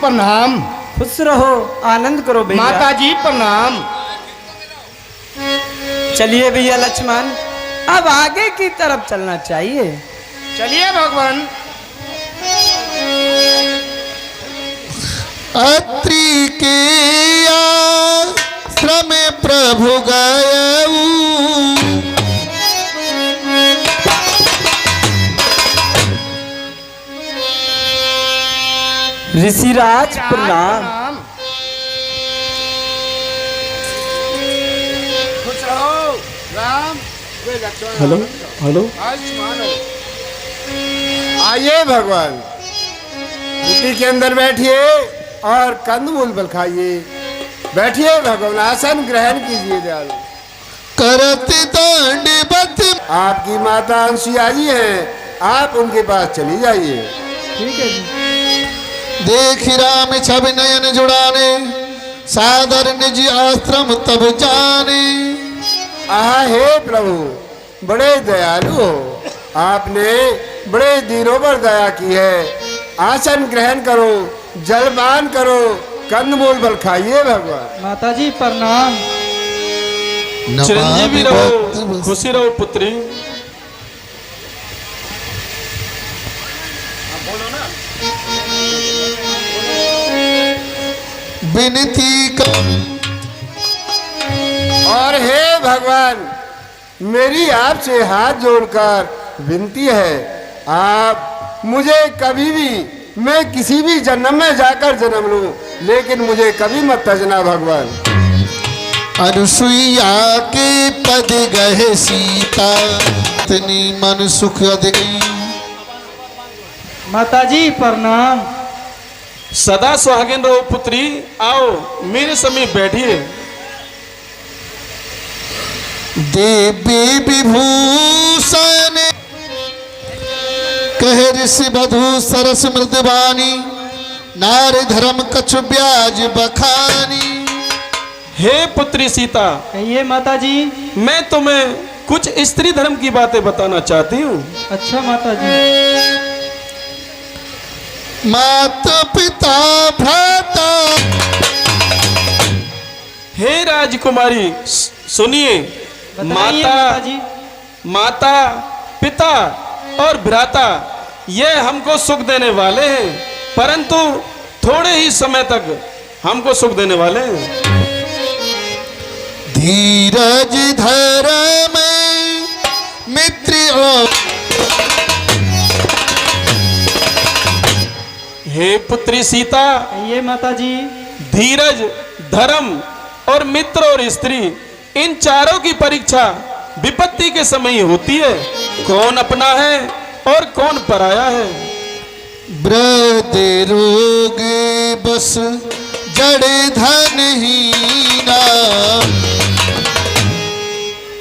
प्रणाम। खुश रहो, आनंद करो भैया। माता जी प्रणाम। चलिए भैया लक्ष्मण, अब आगे की तरफ चलना चाहिए। चलिए भगवान। अत्रि के आश्रम प्रभु गयऊ, ऋषिराज प्रणाम। खुश रहो राम। हेलो हेलो, आयुष्मान हो। आइए भगवान, कुटी के अंदर बैठिए और कंदमूल बल खाइए। बैठिए भगवान, आसन ग्रहण कीजिए दयालु। करत दंडवत। आपकी माता अंसुया जी हैं, आप उनके पास चली जाइए। ठीक है जी। देख राम छवि नयन जुड़ाने, सादर निज आश्रम तब जाने। आहा हे प्रभु, बड़े दयालु हो। आपने बड़े दिनों पर दया की है। आसन ग्रहण करो, जलपान करो, कंदमूल बल खाइए भगवान। माता जी प्रणाम। चिरंजीवी रहो, खुशी रहो पुत्री। विनती कर। और हे भगवान, मेरी आपसे हाथ जोड़कर विनती है, आप मुझे कभी भी, मैं किसी भी जन्म में जाकर जन्म लूं, लेकिन मुझे कभी मत तजना भगवान। अनुसुईया के पद गहे सीता, इतनी मन सुख अधिक। माता जी प्रणाम। सदा सुहागिन रहो पुत्री। आओ मेरे समीप बैठिए। देवी विभूषण कह ऋषि बधु सरस मृदवानी, नारी धर्म कछु ब्याज बखानी। हे पुत्री सीता, कहिए माता जी। मैं तुम्हें कुछ स्त्री धर्म की बातें बताना चाहती हूँ। अच्छा माता जी। माता पिता भ्राता। हे राजकुमारी सुनिए, बताइए माता माता जी। माता पिता और भ्राता ये हमको सुख देने वाले हैं, परंतु थोड़े ही समय तक हमको सुख देने वाले हैं। धीरज धर्म मित्र और। हे पुत्री सीता, कहिए माता जी। धीरज, धर्म और मित्र और स्त्री, इन चारों की परीक्षा विपत्ति के समय ही होती है। कौन अपना है और कौन पराया है। वृद्ध रोग बस जड़ धनहीना।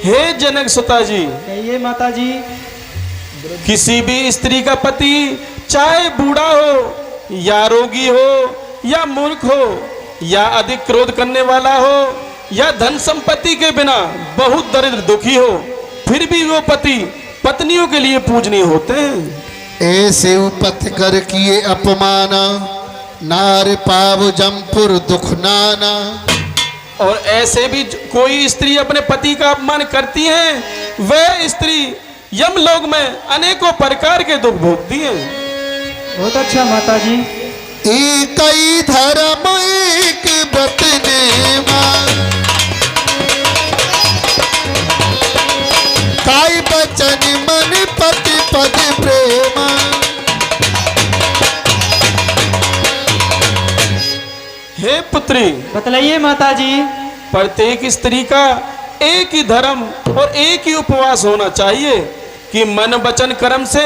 हे जनक सुता जी, कहिए माता जी। किसी भी स्त्री का पति चाहे बूढ़ा हो या रोगी हो या मूर्ख हो या अधिक क्रोध करने वाला हो या धन संपत्ति के बिना बहुत दरिद्र दुखी हो, फिर भी वो पति पत्नियों के लिए पूजनीय होते हैं। ऐसे उपत कर किए अपमाना, नार पाव जमपुर दुख नाना। और ऐसे भी कोई स्त्री अपने पति का अपमान करती है, वह स्त्री यमलोक में अनेकों प्रकार के दुख भोगती है। बहुत अच्छा माता जी। एक ही धर्म एक व्रत नेमा, काई बचन मन पति पद प्रेमा। हे पुत्री, बतलाइए माता जी। प्रत्येक स्त्री का एक ही धर्म और एक ही उपवास होना चाहिए कि मन वचन कर्म से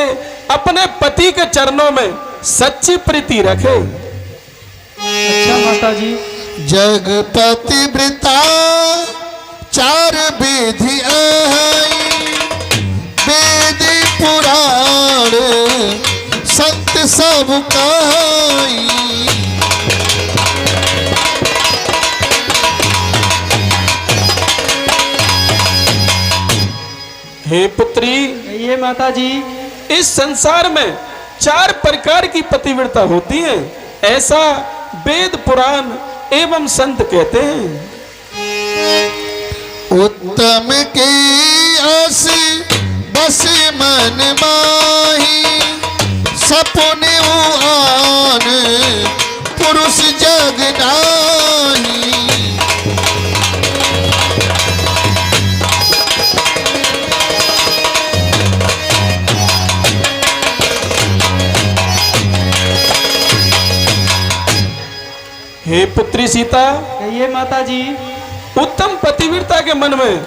अपने पति के चरणों में सच्ची प्रीति रखे। अच्छा माता जी। जगपति वृता चार विधि आई, वेद पुराण संत सब कहाई। हे पुत्री, कहिए माता जी। इस संसार में 4 प्रकार की पतिव्रता होती है, ऐसा वेद पुराण एवं संत कहते हैं। उत्तम की आस बस मन माही, सपने आन पुरुष जग नाही। हे पुत्री सीता, कहिए माता जी। उत्तम पतिव्रता के मन में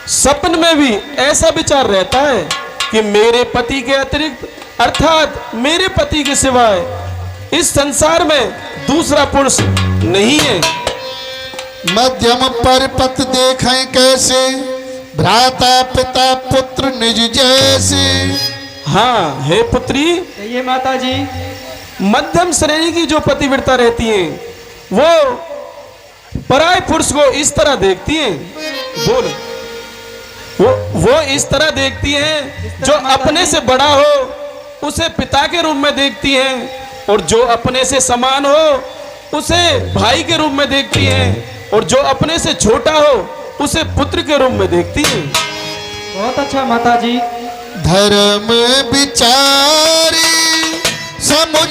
सपन में भी ऐसा विचार रहता है कि मेरे पति के अतिरिक्त अर्थात मेरे पति के सिवाय इस संसार में दूसरा पुरुष नहीं है। मध्यम पर पत देखें कैसे, भ्राता पिता पुत्र निज जैसे। हाँ हे पुत्री, कहिए माता जी। मध्यम श्रेणी की जो पतिव्रता रहती है वो पराय पुरुष को इस तरह देखती हैं, बोल, वो इस तरह देखती हैं, जो अपने से बड़ा हो उसे पिता के रूप में देखती हैं, और जो अपने से समान हो उसे भाई के रूप में देखती हैं, और जो अपने से छोटा हो उसे पुत्र के रूप में देखती हैं। बहुत अच्छा माता जी। धर्म विचारी समुझ,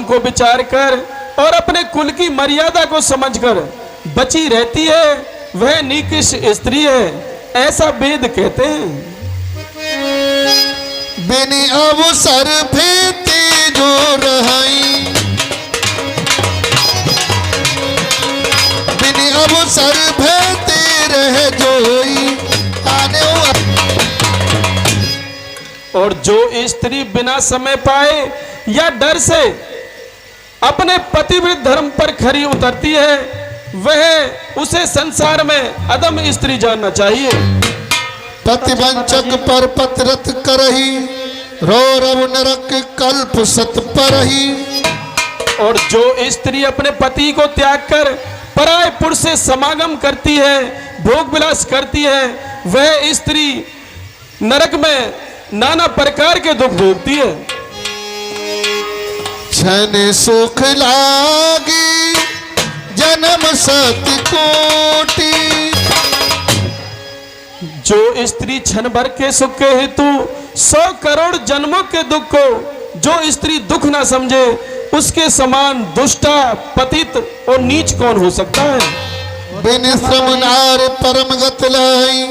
को विचार कर और अपने कुल की मर्यादा को समझकर बची रहती है वह निकृष्ट स्त्री है, ऐसा वेद कहते हैं। बिन अवसर फेते जो रहाई, बिन अवसर फेते रह जोई आने। और जो स्त्री बिना समय पाए या डर से अपने पतिव्रत धर्म पर खरी उतरती है वह उसे संसार में अदम स्त्री जानना चाहिए। पतिवंचक पर पतिरत करही, रो रव नरक कल्प सत परही। और जो स्त्री अपने पति को त्याग कर पराय पुरुष से समागम करती है, भोग विलास करती है, वह स्त्री नरक में नाना प्रकार के दुख भोगती है। क्षण सुख लागी जन्म सत कोटि, जो स्त्री क्षण भर के सुख के हेतु 100 करोड़ जन्मों के दुख को जो स्त्री दुख ना समझे उसके समान दुष्टा पतित और नीच कौन हो सकता है। बिन श्रम नार परम गत लाई,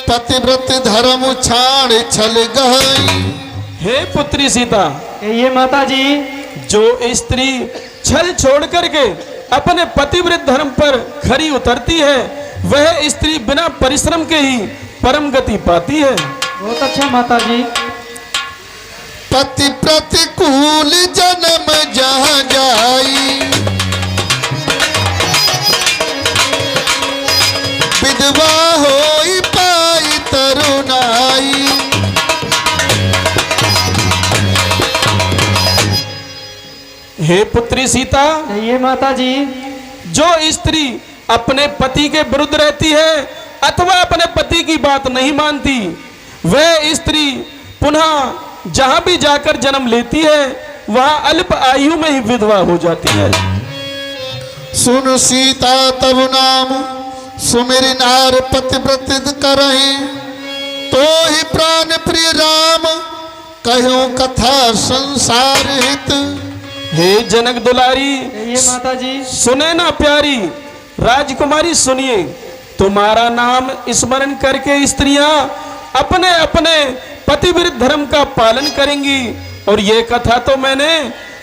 पतिव्रत धर्म छाड़ छल गई। हे पुत्री सीता, ये माता जी। जो स्त्री छल छोड़ करके अपने पतिव्रत धर्म पर खरी उतरती है वह स्त्री बिना परिश्रम के ही परम गति पाती है। बहुत अच्छा माता जी। पति प्रतिकूल जन्म जहाँ जाई, विधवा होई पाई तरुणाई। हे पुत्री सीता, ये माता जी। जो स्त्री अपने पति के विरुद्ध रहती है अथवा अपने पति की बात नहीं मानती वह स्त्री पुनः जहां भी जाकर जन्म लेती है वहां अल्प आयु में ही विधवा हो जाती है। सुन सीता तब नाम, सुमिर नार पतिव्रत करहि, तो ही प्राण प्रिय राम, कहो कथा संसार हित। हे जनक दुलारी, ये माता जी। सुने ना प्यारी राजकुमारी, सुनिए, तुम्हारा नाम स्मरण करके स्त्रियां अपने अपने पतिव्रत धर्म का पालन करेंगी, और ये कथा तो मैंने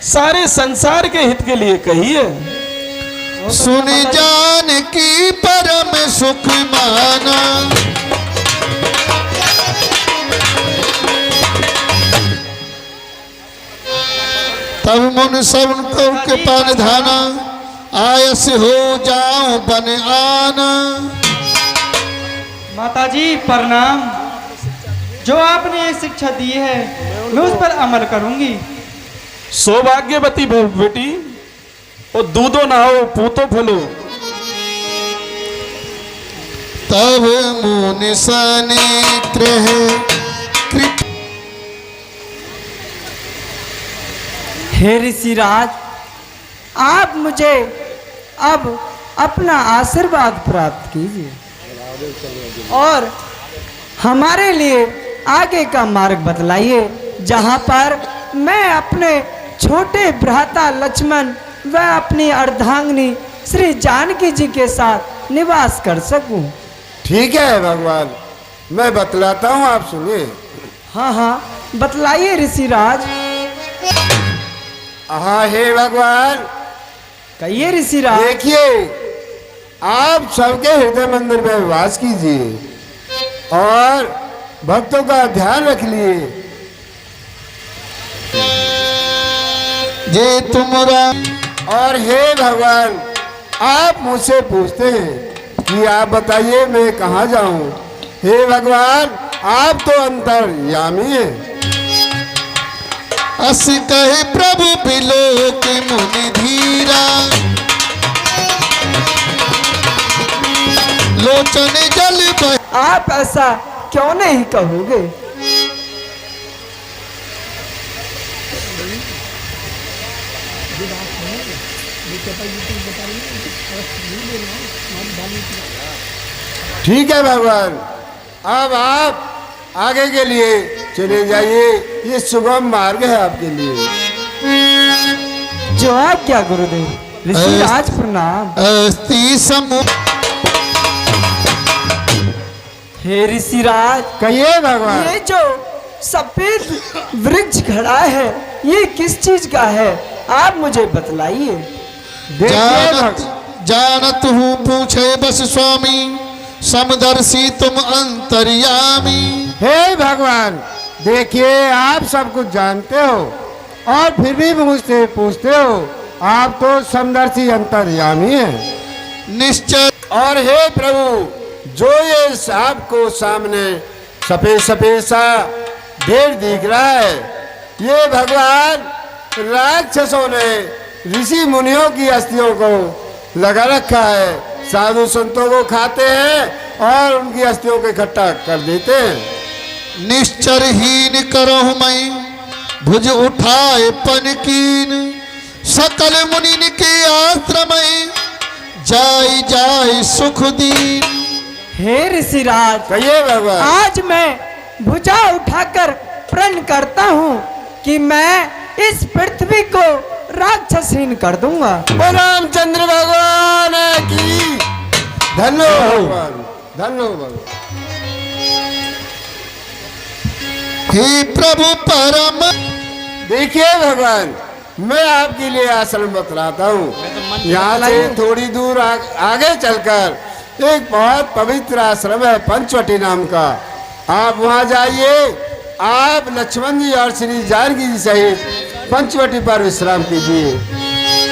सारे संसार के हित के लिए कही है। सुन जान की परम सुख माना, तब मुन सब के पान धाना, आयस हो जाऊं बन आना। माता जी प्रणाम। जो आपने ये शिक्षा दी है मैं उस पर अमल करूंगी। सौभाग्यवती बेटी, और दूधो नहाओ पूतो फलो। तब मुनि सने ग्रह कृत। हे ऋषिराज, आप मुझे अब अपना आशीर्वाद प्राप्त कीजिए और हमारे लिए आगे का मार्ग बतलाइए, जहाँ पर मैं अपने छोटे भ्राता लक्ष्मण व अपनी अर्धांगिनी श्री जानकी जी के साथ निवास कर सकूं। ठीक है भगवान, मैं बतलाता हूँ, आप सुनिए। हाँ हाँ, बतलाइए ऋषिराज। हाँ हे भगवान, कहिए ऋषिराज। देखिए, आप सबके हृदय मंदिर में वास कीजिए और भक्तों का ध्यान रख लिए। जे तुमरा और हे भगवान, आप मुझसे पूछते हैं कि आप बताइए मैं कहाँ जाऊं। हे भगवान, आप तो अंतर्यामी हैं। अस कहे प्रभु बिलोक मुनि धीरा, लोचन जल बह। आप ऐसा क्यों नहीं कहोगे? ठीक है भगवान, अब आप आगे के लिए चले जाइए, ये सुगम मार्ग है आपके लिए। जो आज्ञा गुरुदेव। ऋषिराज प्रणाम। अस्ति समु। हे ऋषिराज, कहिए भगवान। ये जो सफेद वृक्ष खड़ा है, ये किस चीज का है? आप मुझे बतलाइए। देखिए जानत हूँ पूछे बस स्वामी, समदर्शी तुम अंतर्यामी। हे भगवान, देखिए आप सब कुछ जानते हो और फिर भी मुझसे पूछते हो। आप तो समदर्शी अंतर्यामी हैं। निश्चय। और हे प्रभु, जो ये सांप को सामने सफेद सफेद सा ढेर दिख रहा है, ये भगवान राक्षसों ने ऋषि मुनियों की अस्थियों को लगा रखा है। साधु संतों को खाते हैं और उनकी अस्थियों को इकट्ठा कर देते हैं। निश्चरहीन करो मैं भुज उठाए पनकीन, सकल मुनि के आश्रम जाय जाय सुख दीन। हे ऋषिराज, कहिए भगवान। आज मैं भुजा उठाकर प्रण करता हूँ कि मैं इस पृथ्वी को राक्षसहीन कर दूंगा। बोलो रामचंद्र भगवान की। धन्यो भगवान, धन्यो भगवान। हे प्रभु परम। देखिए भगवान, मैं आपके लिए आश्रम बतलाता हूँ। यहाँ से थोड़ी दूर आगे चलकर एक बहुत पवित्र आश्रम है पंचवटी नाम का। आप वहाँ जाइए। आप लक्ष्मण जी और श्री जानकी जी सहित पंचवटी पर विश्राम कीजिए,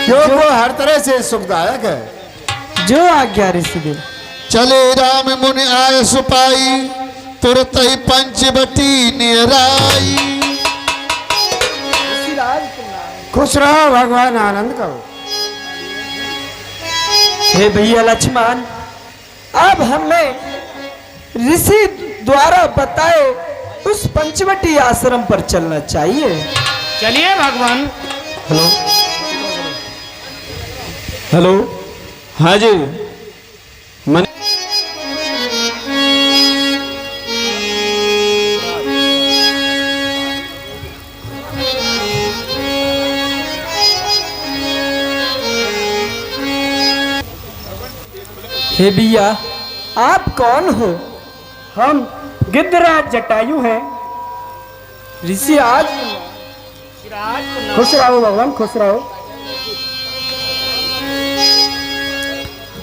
क्योंकि वो हर तरह से सुखदायक है। जो आज्ञा ऋषिदेव। चले राम मुनि आय सुपाई, तुरत ही पंचवटी निराई। खुश रहो भगवान, आनंद करो। हे भैया लक्ष्मण, अब हमें ऋषि द्वारा बताए उस पंचवटी आश्रम पर चलना चाहिए। चलिए भगवान। हेलो हेलो, हाँ जी। मन हे भैया, आप कौन हो? हम गिद्धराज जटायु हैं। ऋषि आज खुश रहो भगवान, खुश रहो।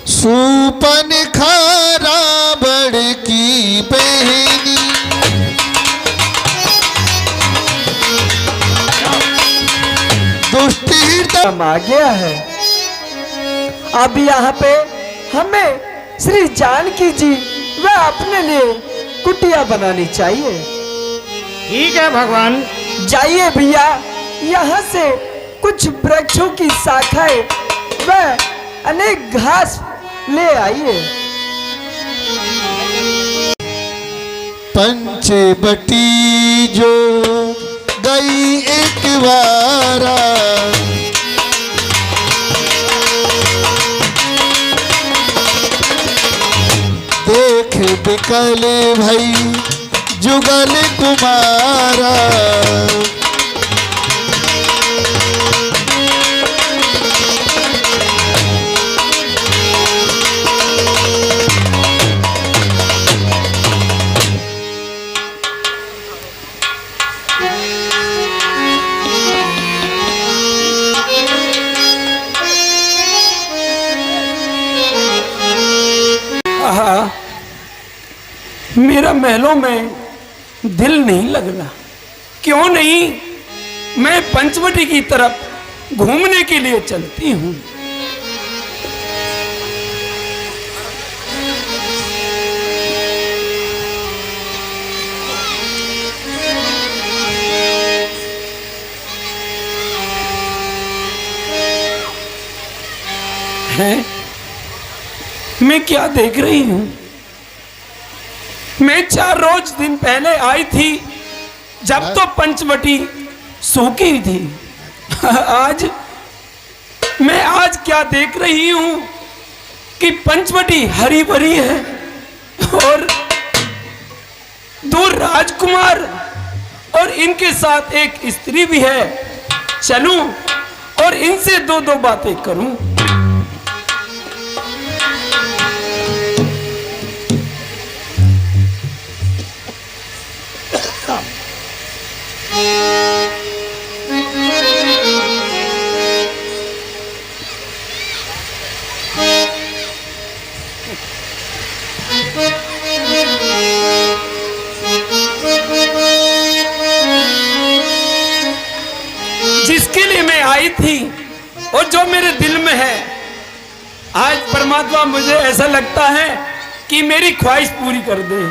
सुपन खारा बड़ की बहनी, दुष्ट आ गया है। अब यहाँ पे हमें श्री जानकी जी व अपने लिए कुटिया बनानी चाहिए। ठीक है भगवान। जाइए भैया, यहाँ से कुछ वृक्षों की शाखाएं व अनेक घास ले आइए। पंचवटी जो गई एक बारा, देख बिकल भई जुगल कुमारा। आहा, मेरा महलों में दिल नहीं लगना। क्यों नहीं? मैं पंचवटी की तरफ घूमने के लिए चलती हूँ। हैं? मैं क्या देख रही हूं? मैं 4 रोज दिन पहले आई थी जब तो पंचवटी सूखी थी। आज क्या देख रही हूं कि पंचवटी हरी भरी है और 2 राजकुमार और इनके साथ एक स्त्री भी है। चलूं और इनसे 2 बातें करूं। जिसके लिए मैं आई थी और जो मेरे दिल में है, आज परमात्मा मुझे ऐसा लगता है कि मेरी ख्वाहिश पूरी कर दे।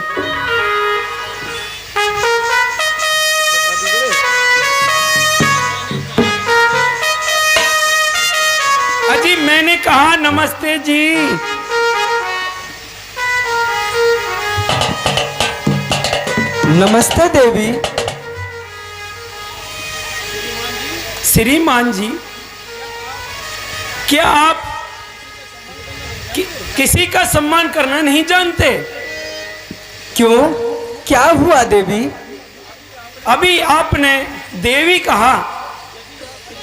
अजी मैंने कहा नमस्ते जी। नमस्ते देवी। श्रीमान जी, क्या आप किसी का सम्मान करना नहीं जानते? क्यों, क्या हुआ देवी? अभी आपने देवी कहा,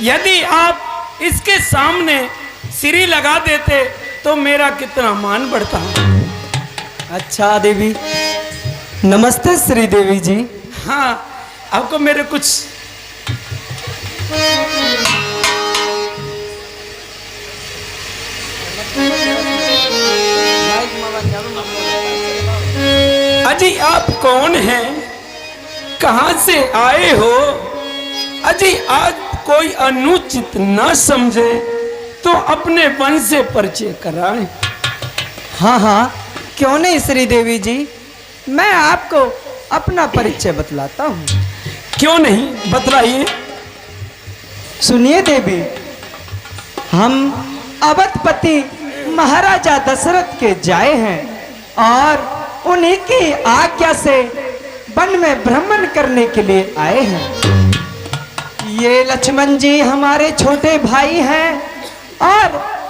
यदि आप इसके सामने सिरी लगा देते तो मेरा कितना मान बढ़ता। अच्छा देवी, नमस्ते श्री देवी जी। हाँ, आपको मेरे कुछ अजी आप कौन हैं? कहां से आए हो? अजी आज कोई अनुचित न समझे तो अपने वंश से परिचय कराएं। हाँ हाँ, क्यों नहीं श्री देवी जी, मैं आपको अपना परिचय बतलाता हूँ। क्यों नहीं, बतलाइए। सुनिए देवी, हम अवधपति महाराजा दशरथ के जाए हैं और उन्हीं की आज्ञा से वन में भ्रमण करने के लिए आए हैं। ये लक्ष्मण जी हमारे छोटे भाई हैं और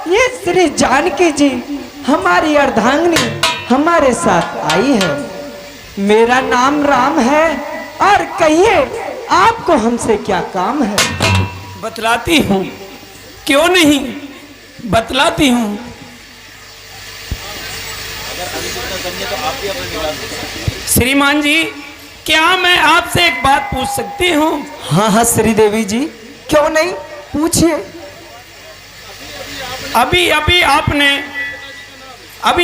ये श्री जानकी जी हमारी अर्धांगिनी हमारे साथ आई है। मेरा नाम राम है और कहिए आपको हमसे क्या काम है? बतलाती हूँ, क्यों नहीं, बतलाती हूँ। श्रीमान जी, क्या मैं आपसे एक बात पूछ सकती हूँ? हाँ हाँ श्री देवी जी, क्यों नहीं, पूछिए। अभी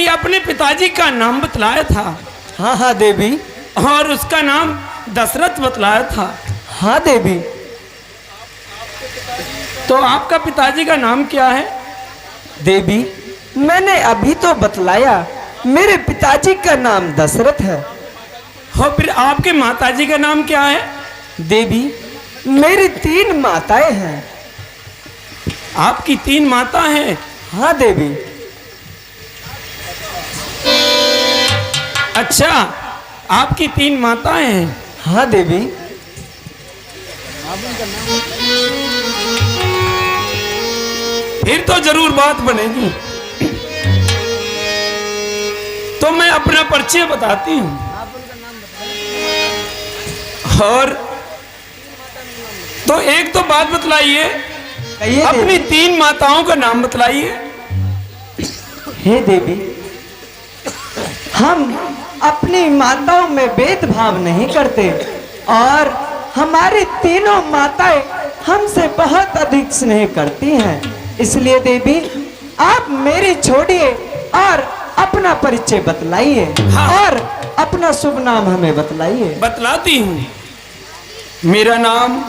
अपने पिताजी का नाम बतलाया था। हाँ हाँ देवी। और उसका नाम दशरथ बतलाया था। हाँ देवी। तो आपका पिताजी का नाम क्या है? देवी, मैंने अभी तो बतलाया, मेरे पिताजी का नाम दशरथ है। और फिर आपके माताजी का नाम क्या है? देवी, मेरी 3 माताएं हैं। आपकी 3 माता हैं? हाँ देवी। अच्छा, आपकी 3 माताएं हैं। हाँ देवी। फिर तो जरूर बात बनेगी। तो मैं अपना परिचय बताती हूँ। और तो एक तो बात बतलाइए, कहिए अपनी देवी। 3 माताओं का नाम बतलाइए। हे देवी, हम अपनी माताओं में भेदभाव नहीं करते और हमारी तीनों माताएं हमसे बहुत अधिक स्नेह करती हैं। इसलिए देवी, आप मेरी छोड़िए और अपना परिचय बतलाइए। हाँ। और अपना शुभ नाम हमें बतलाइए। बतलाती हूँ। मेरा नाम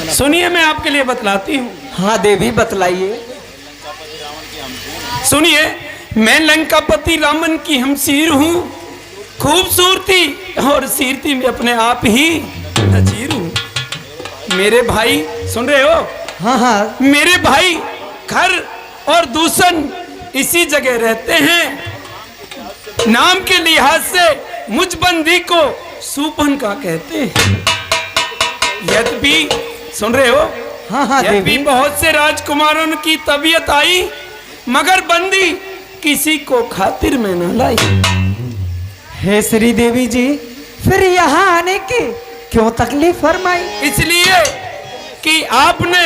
सुनिए, मैं आपके लिए बतलाती हूँ। हाँ देवी, बतलाइए। सुनिए, मैं लंकापति रावण की हमशीर हूँ। खूबसूरती और शीरती में अपने आप ही नजीर हूँ। मेरे भाई सुन रहे हो? हाँ हाँ। मेरे भाई खर और दूषण इसी जगह रहते हैं। नाम के लिहाज से मुझ बंदी को सुपन का कहते हैं। यद्यपि सुन रहे हो? हाँ हाँ यद्यपि देवी। बहुत से राजकुमारों की तबीयत आई, मगर बंदी किसी को खातिर में न लाई। हे श्री देवी जी, फिर यहाँ आने की क्यों तकलीफ फरमाई? इसलिए कि आपने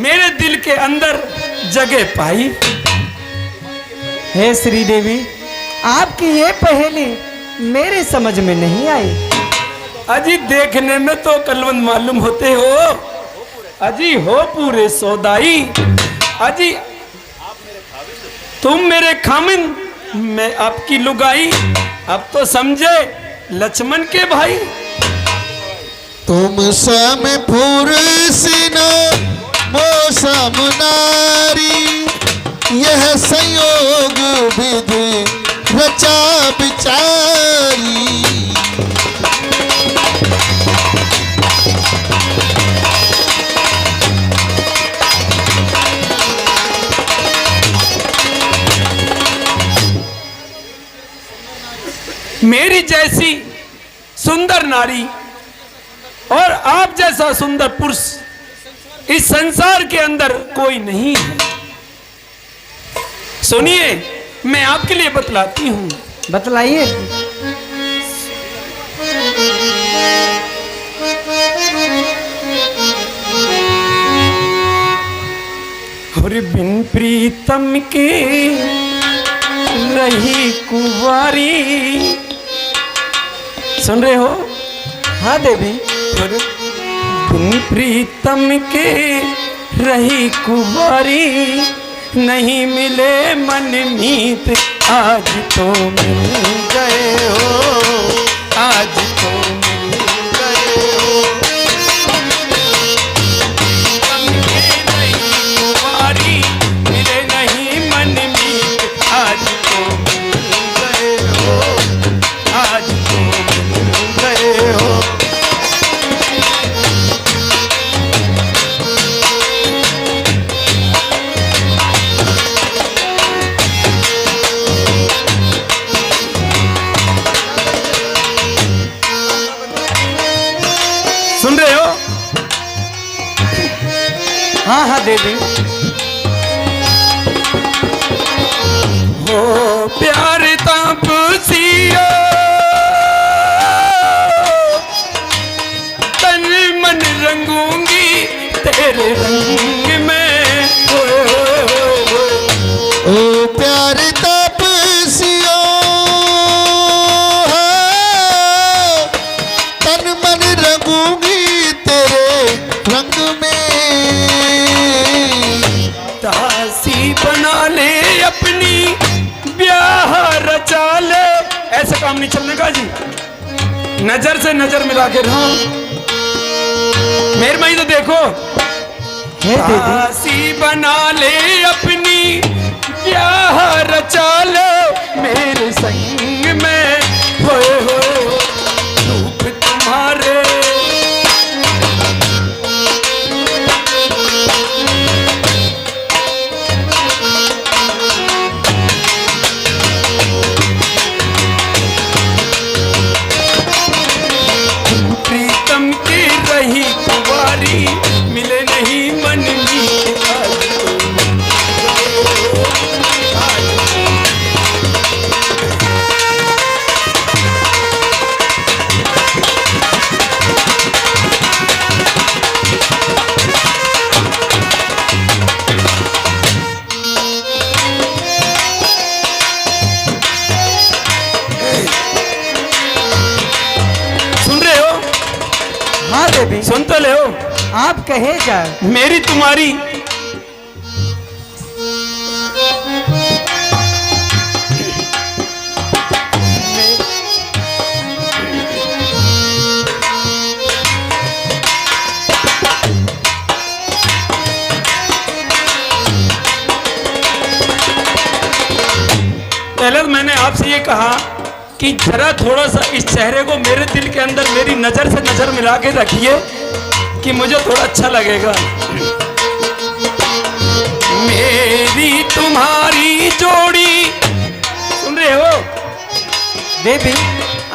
मेरे दिल के अंदर जगह पाई। हे श्री देवी, आपकी ये पहेली मेरे समझ में नहीं आई। अजी देखने में तो कलवंत मालूम होते हो, अजी हो पूरे सौदाई। अजी तुम मेरे खामिन, मैं आपकी लुगाई। अब तो समझे लक्ष्मण के भाई। तुम सम फुरसिनो मौसम नारी, यह संयोग विधि रचा बिचारी। मेरी जैसी सुंदर नारी और आप जैसा सुंदर पुरुष इस संसार के अंदर कोई नहीं है। सुनिए, मैं आपके लिए बतलाती हूँ। बतलाइए। और बिन प्रीतम के रही कुंवारी। सुन रहे हो? हाँ देवी। और बिन प्रीतम के रही कुंवारी, नहीं मिले मन मीत आज तो मिल गए हो, आज तो मिल गए हो। कुंवारी मिले नहीं मन मीत आज तो मिल गए हो, आज तो मिल गए हो। सुन रहे हो? हाँ हाँ देवी। हो प्यार तापसियो, तन मन रंगूंगी तेरे रंग में। ओ प्यार तापसियो, तन मन रंगूंगी तेरे रंग में। दासी बना ले अपनी, ब्याह रचा ले। ऐसा काम नहीं चलने का जी। नजर से नजर मिला के रहो। मेरे मई तो देखो। हे देवी। दासी बना ले अपनी, ब्याह रचा ले मेरे संग में। होए होए रूप तुम्हारे, कहे जाए। मेरी तुम्हारी पहले तो मैंने आपसे ये कहा कि जरा थोड़ा सा इस चेहरे को मेरे दिल के अंदर मेरी नजर से नजर मिला के रखिए कि मुझे थोड़ा अच्छा लगेगा। मेरी तुम्हारी जोड़ी, सुन रहे हो देवी?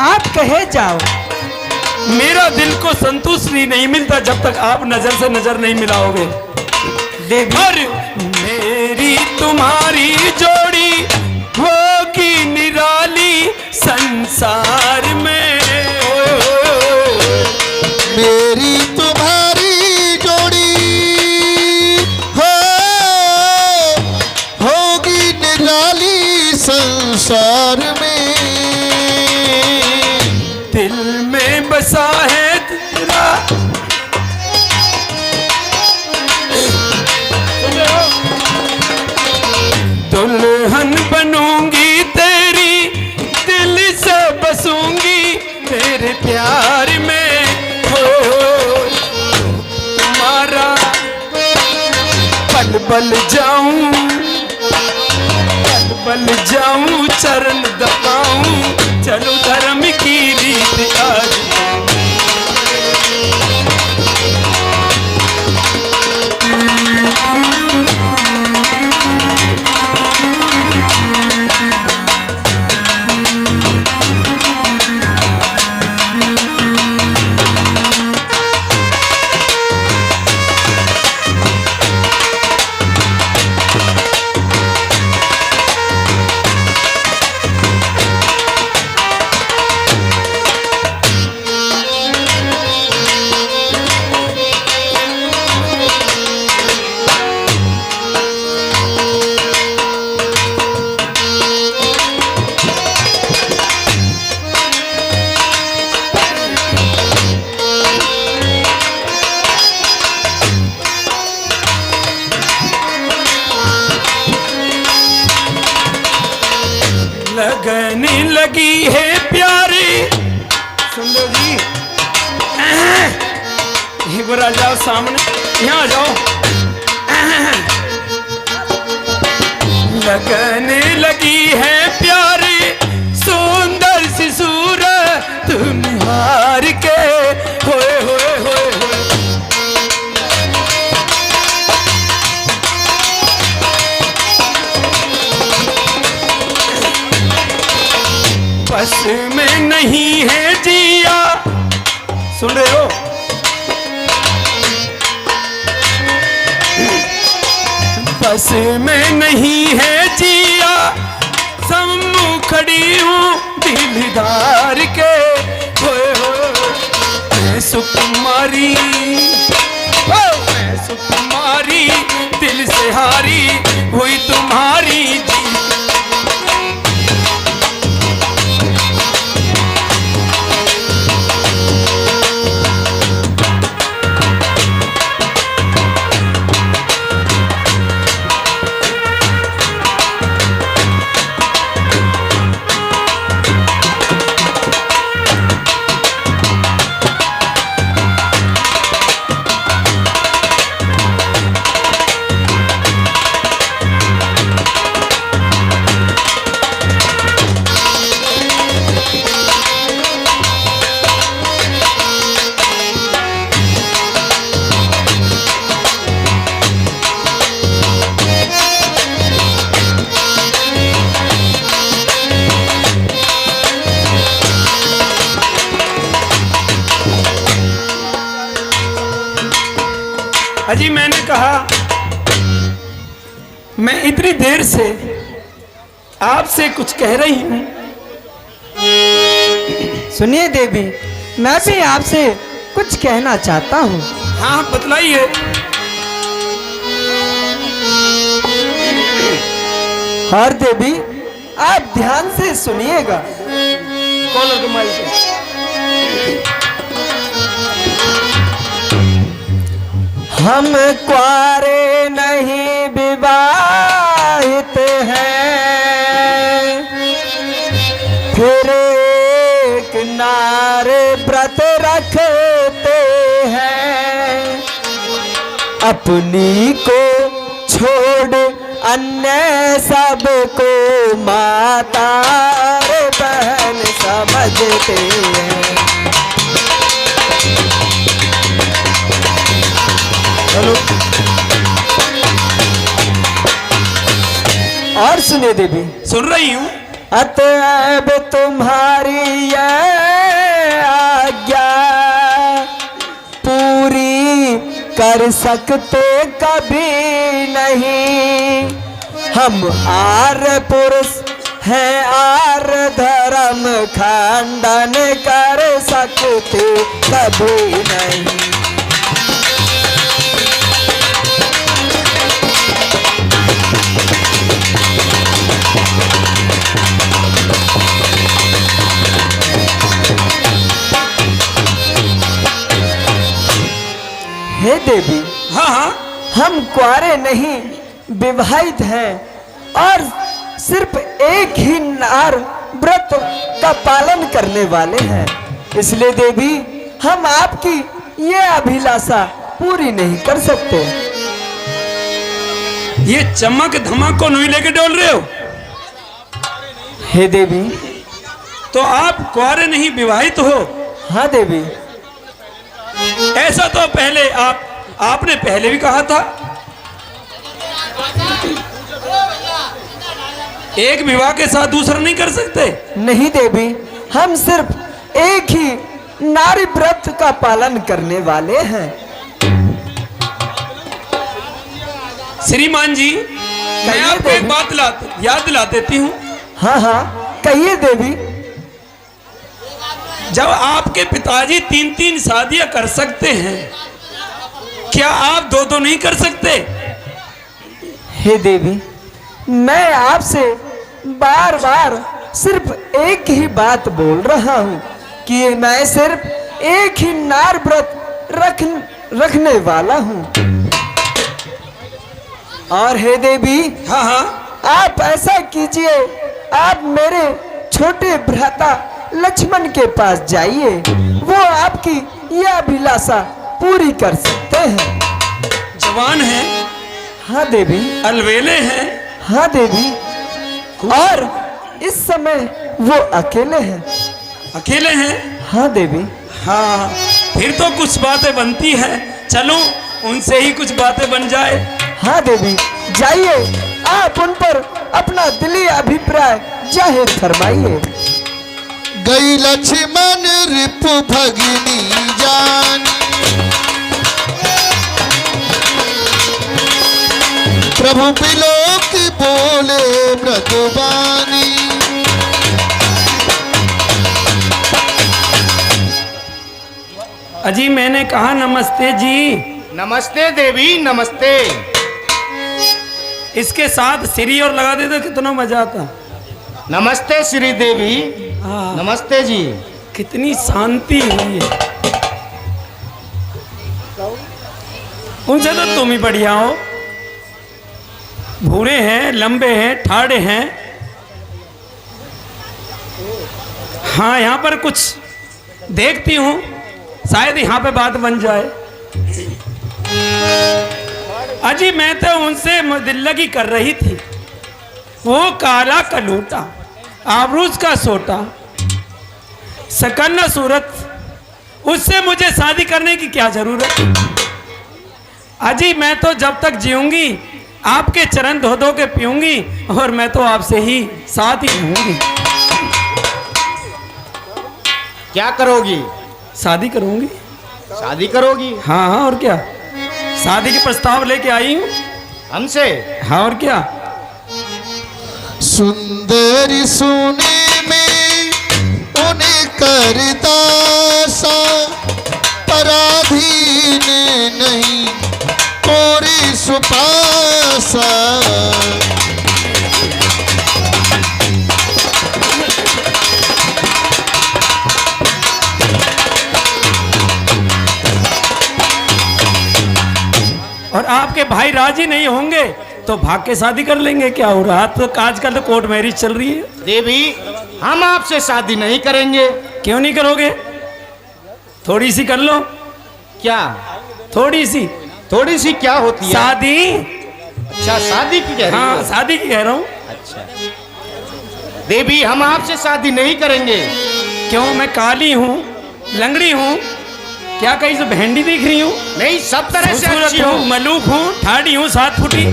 आप कहे जाओ। मेरा दिल को संतुष्टि नहीं मिलता जब तक आप नजर से नजर नहीं मिलाओगे देवी, और मेरी तुम्हारी जोड़ी होगी निराली संसार में। मेरी तुम्हारी जोड़ी होगी निराली संसार में। दिल में बसा है तेरा, दुल्हन बनूंगी तेरी, दिल से बसूंगी तेरे प्यार में। हो तुम्हारा पल पल जाऊं, पल पल जाऊं, चरण दबाऊं, चलो धर्म की रीत आज। लगने लगी है प्यारी, सुन लो जी, एक बार आ जाओ सामने, यहाँ आ जाओ। लगने लगी है प्यारी सुंदर सी सूरत तुम्हार के, होए होए होए होए। बस में नहीं है जिया, सुन रहे हो? बस में नहीं है जिया, सम्मुख खड़ी हूँ दिलदार के, होए होए। मैं सुकुमारी, मैं सुकुमारी, दिल से हारी हुई तुम्हारी जी। अजी मैंने कहा मैं इतनी देर से आपसे कुछ कह रही हूं। सुनिए देवी, मैं भी आपसे कुछ कहना चाहता हूँ। हाँ बतलाइए। और देवी आप ध्यान से सुनिएगा। कॉलर को माइक हम क्वारे नहीं विवाहित हैं, फिर एक नारे व्रत रखते हैं, अपनी को छोड़ अन्य सबको माता रे बहन समझते हैं। चलो और सुने देवी। सुन रही हूँ। अतएव तुम्हारी ये आज्ञा पूरी कर सकते कभी नहीं, हम आर्य पुरुष हैं, आर्य धर्म खंडन कर सकते कभी नहीं। हे देवी, हाँ हाँ, हम कुआरे नहीं विवाहित हैं और सिर्फ एक ही नार व्रत का पालन करने वाले हैं, इसलिए देवी हम आपकी ये अभिलाषा पूरी नहीं कर सकते। ये चमक धमक को नहीं लेके डोल रहे हो? हे देवी। तो आप कुंवारे नहीं विवाहित हो? हाँ देवी। ऐसा तो पहले आपने पहले भी कहा था। एक विवाह के साथ दूसरा नहीं कर सकते? नहीं देवी, हम सिर्फ एक ही नारी व्रत का पालन करने वाले हैं। श्रीमान जी, मैं आपको एक बात याद दिला देती हूँ। हाँ हाँ कहिए देवी। जब आपके पिताजी 3-3 शादियां कर सकते हैं, क्या आप 2-2 नहीं कर सकते? हे देवी, मैं आपसे बार बार सिर्फ एक ही बात बोल रहा हूँ कि मैं सिर्फ एक ही नार व्रत रखने वाला हूँ। और हे देवी, हाँ हाँ, आप ऐसा कीजिए, आप मेरे छोटे भ्राता लक्ष्मण के पास जाइए, वो आपकी यह अभिलाषा पूरी कर सकते हैं। जवान है? हाँ देवी। अलवेले हैं? हाँ देवी। और इस समय वो अकेले हैं। अकेले हैं? हाँ देवी। हाँ, फिर तो कुछ बातें बनती हैं। चलो उनसे ही कुछ बातें बन जाए। हाँ देवी, जाइए, आप उन पर अपना दिली अभिप्राय जाहिर फरमाइए। गई लक्ष्मण रिपु भगिनी जानी, प्रभु बिलोक बोले मृदुबानी। अजी मैंने कहा नमस्ते जी। नमस्ते देवी, नमस्ते। इसके साथ श्री और लगा दे तो कितना मजा आता। नमस्ते श्री देवी। हाँ, नमस्ते जी। कितनी शांति हुई है। उनसे तो तुम ही बढ़िया हो। भूरे हैं, लंबे हैं, ठाड़े हैं। हाँ, यहाँ पर कुछ देखती हूँ, शायद यहाँ पे बात बन जाए। अजी मैं तो उनसे दिल्लगी कर रही थी। वो काला कलूटा, आबरूज का सोटा, सकन्ना सूरत, उससे मुझे शादी करने की क्या जरूरत? अजी मैं तो जब तक जीऊंगी आपके चरण धो धो के पीऊंगी और मैं तो आपसे ही साथ ही रहूंगी। क्या करोगी? शादी करूंगी। शादी करोगी? हाँ हाँ, और क्या, शादी के प्रस्ताव लेके आई हूँ हमसे? हाँ, और क्या। सुंदरी सुने में उन्हें करदासा, पराधीन नहीं कोरी सुपासा। आपके भाई राजी नहीं होंगे तो भाग के शादी कर लेंगे, क्या हो रहा? तो आजकल तो कोर्ट मैरिज चल रही है। देवी, हम आपसे शादी नहीं करेंगे। क्यों नहीं करोगे? थोड़ी सी कर लो। क्या? थोड़ी सी। थोड़ी सी क्या होती है? शादी। अच्छा, शादी की कह रही हाँ, हो? शादी की कह रहा हूँ। अच्छा देवी, हम आपसे शादी नहीं करेंगे। क्यों? मैं काली हूँ, लंगड़ी हूँ, क्या कहीं से भेंडी दिख रही हूँ? नहीं, सब तरह से खूबसूरत अच्छी हूँ, हूँ, मलूक हूँ, ठाड़ी हूँ 7 फुटी।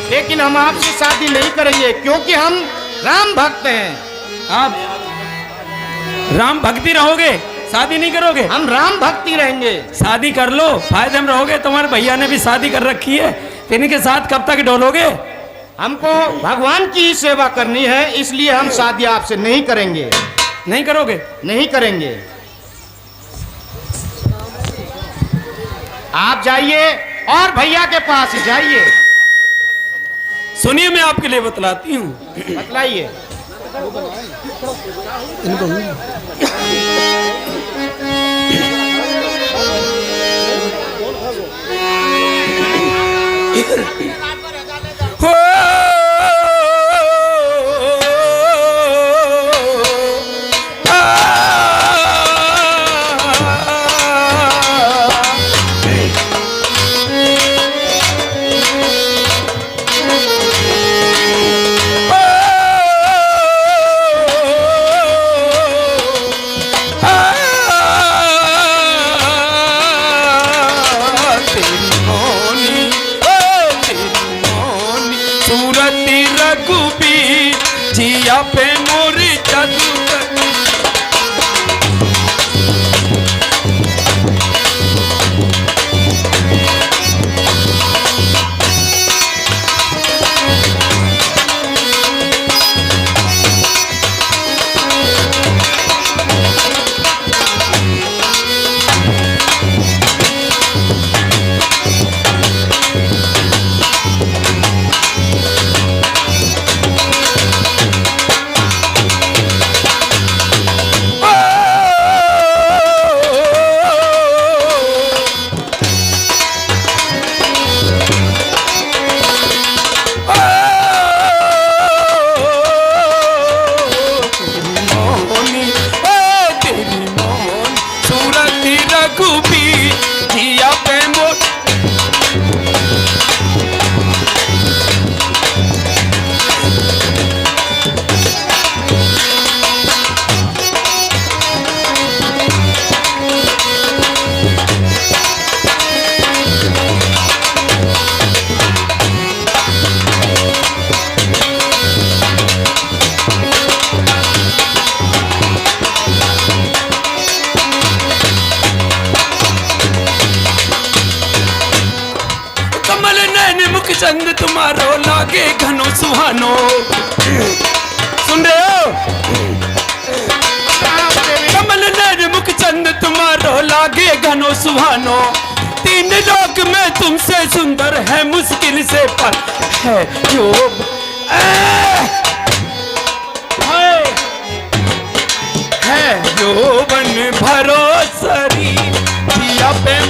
लेकिन हम आपसे शादी नहीं करेंगे क्योंकि हम राम भक्त हैं। आप राम भक्ति रहोगे, शादी नहीं करोगे? हम राम भक्ति रहेंगे। शादी कर लो, फायदे में रहोगे। तुम्हारे भैया ने भी शादी कर रखी है, इनके साथ कब तक डोलोगे? हमको भगवान की ही सेवा करनी है, इसलिए हम शादी आपसे नहीं करेंगे। नहीं करोगे? नहीं करेंगे। आप जाइए और भैया के पास जाइए। सुनिए, मैं आपके लिए बतलाती हूँ। बतलाइए। हो सूरती रघुबीर जिया पे मोरी जादू चंद तुम्हारो लागे घनो सुहानो। सुन रहे हो? कमल नैन मुख चंद तुम्हारो लागे घनो सुहानो। 3 लोक में तुमसे सुंदर है मुश्किल से पर है जो है यौवन भरोसरी जिया पे।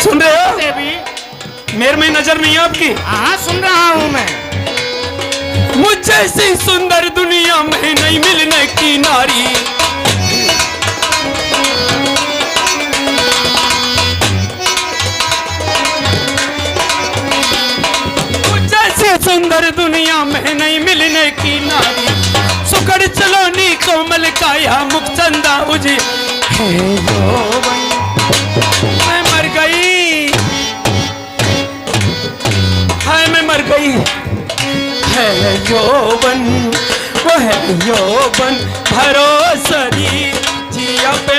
सुन रहे हो? देवी, मेरे में नजर नहीं है आपकी? हाँ, सुन रहा हूँ मैं। मुझे ऐसी सुंदर दुनिया में नहीं मिलने की नारी। मुझे ऐसी सुंदर दुनिया में नहीं मिलने की नारी। सुकड़ चलोनी कोमल काया मुख चंदा उजी है यौवन। मैं मर गई, हाय मैं मर गई है यौवन, वो है यौवन भरोसरी जिया पे।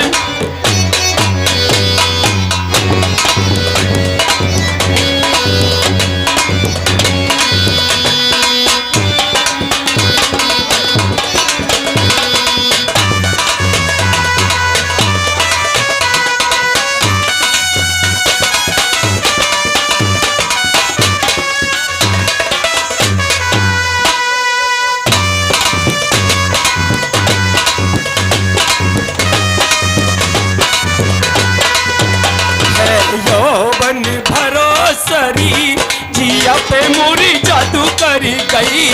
यौवन भरोसरी जिया पे मोरी जादू करी गई।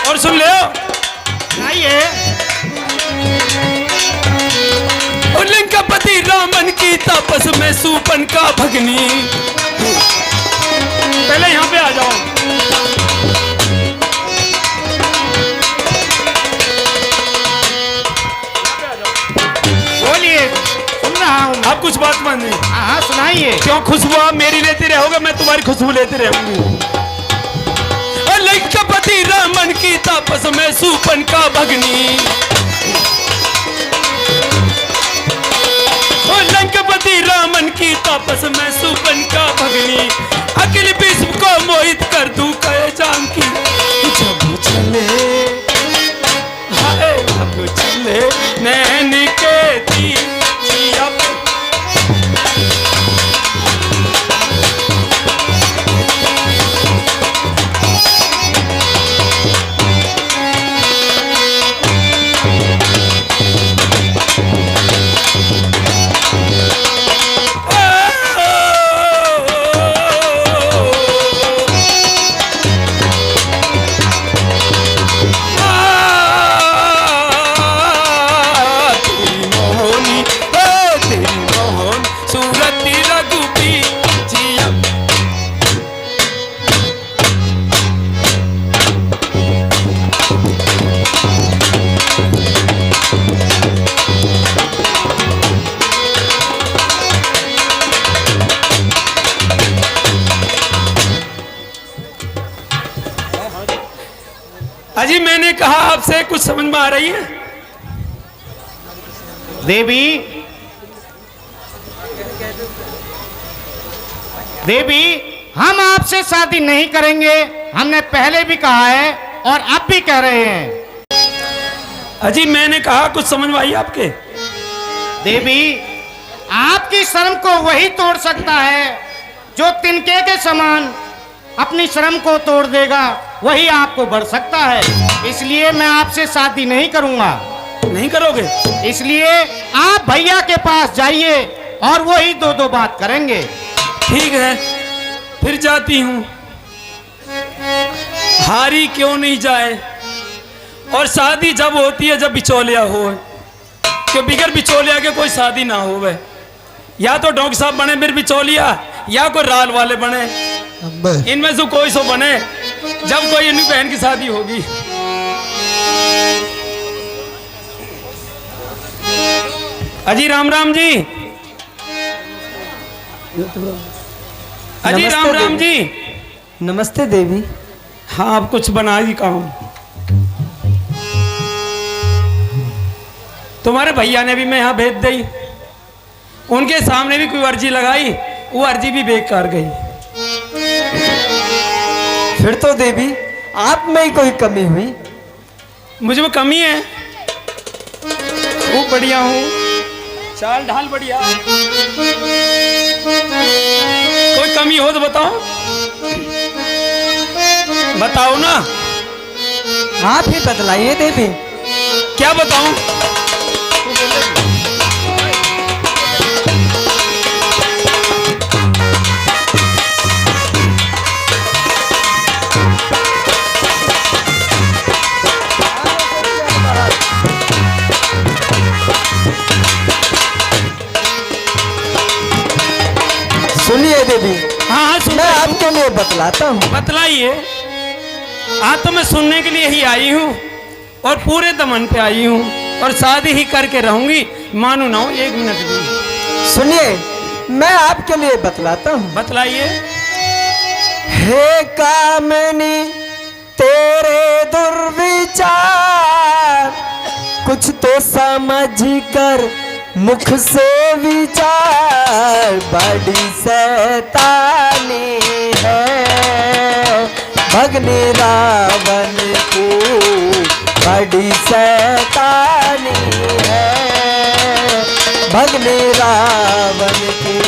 और सुन ले आइए। लंकापति रामन की तापस में सुपन का भगनी। पहले यहाँ पे आ जाओ। बोलिए, सुन रहा हूँ। आप कुछ बात मानिए। हाँ सुनाइए। क्यों खुशबू आप मेरी लेते रहोगे, मैं तुम्हारी खुशबू लेते रहूंगी। लंकापति रामन की तापस में सुपन का भगनी। लंकापति रामन की तापस में सुपन का भगनी। अखिल विश्व को मोहित कर दूं कहे जानकी। जब चले हाय जब चले नैन के तीर जिया पे। अजी मैंने कहा आपसे कुछ समझ में आ रही है? देवी, देवी हम आपसे शादी नहीं करेंगे। हमने पहले भी कहा है और अब भी कह रहे हैं। अजी मैंने कहा कुछ समझ में आई आपके? देवी आपकी शर्म को वही तोड़ सकता है जो तिनके के समान अपनी शर्म को तोड़ देगा, वही आपको बढ़ सकता है। इसलिए मैं आपसे शादी नहीं करूंगा। नहीं करोगे? इसलिए आप भैया के पास जाइए और वही दो दो बात करेंगे। ठीक है फिर जाती हूं। हारी क्यों नहीं जाए। और शादी जब होती है जब बिचौलिया हो, कि बिगर बिचौलिया के कोई शादी ना हो। या तो डॉक्टर साहब बने फिर बिचौलिया, या कोई राल वाले बने, इनमें से कोई सो बने जब कोई इनकी बहन की शादी होगी। अजी राम राम जी। अजी राम राम जी। नमस्ते देवी। हाँ अब कुछ बनाई काम। तुम्हारे भैया ने भी मैं यहाँ भेज दी, उनके सामने भी कोई अर्जी लगाई, वो अर्जी भी बेकार गई। फिर तो देवी आप में ही कोई कमी हुई। मुझे में कमी है? खूब बढ़िया हूँ, चाल ढाल बढ़िया। कोई कमी हो तो बताओ, बताओ ना। आप ही बतलाइए देवी। क्या बताऊं? आपके लिए बतलाता हूँ। बतलाइए। आज तो मैं सुनने के लिए ही आई हूँ और पूरे दमन पे आई हूँ और शादी ही करके रहूंगी, मानू ना हो 1 मिनट भी। सुनिए, मैं आपके लिए बतलाता हूँ। बतलाइए। हे कामनी तेरे दुर्विचार, कुछ तो समझ कर मुख से विचार, बड़ी शैतानी है भगनी रावण की, बड़ी शैतानी है भगनी रावण की।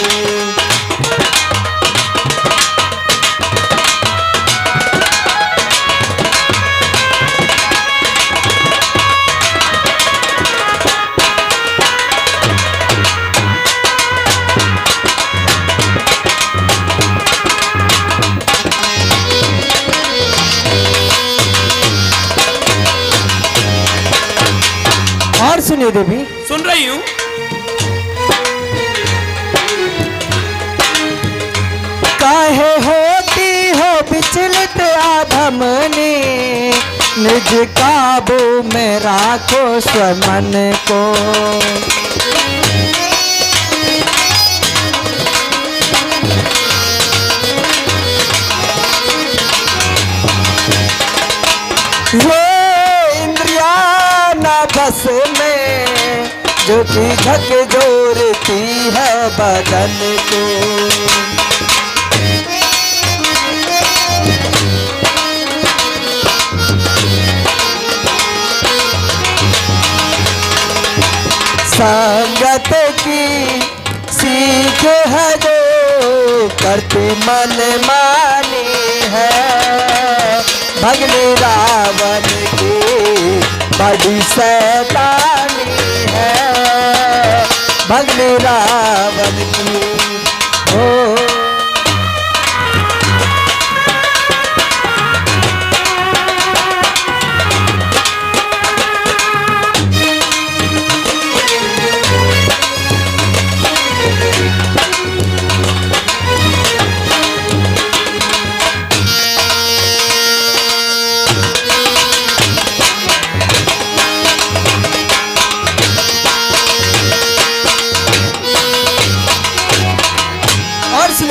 और सुनिए देवी। सुन रही हूँ। काहे होती हो विचलित आधमनी, निज काबू में राखो स्वमन को। ये इंद्रिया ना बस में, जो कि झकझोरती है बदन को। संगत की सीख है जो करती मन मानी है, भगनी रावण की बड़ी शैतानी है भगनी रावण की। ओ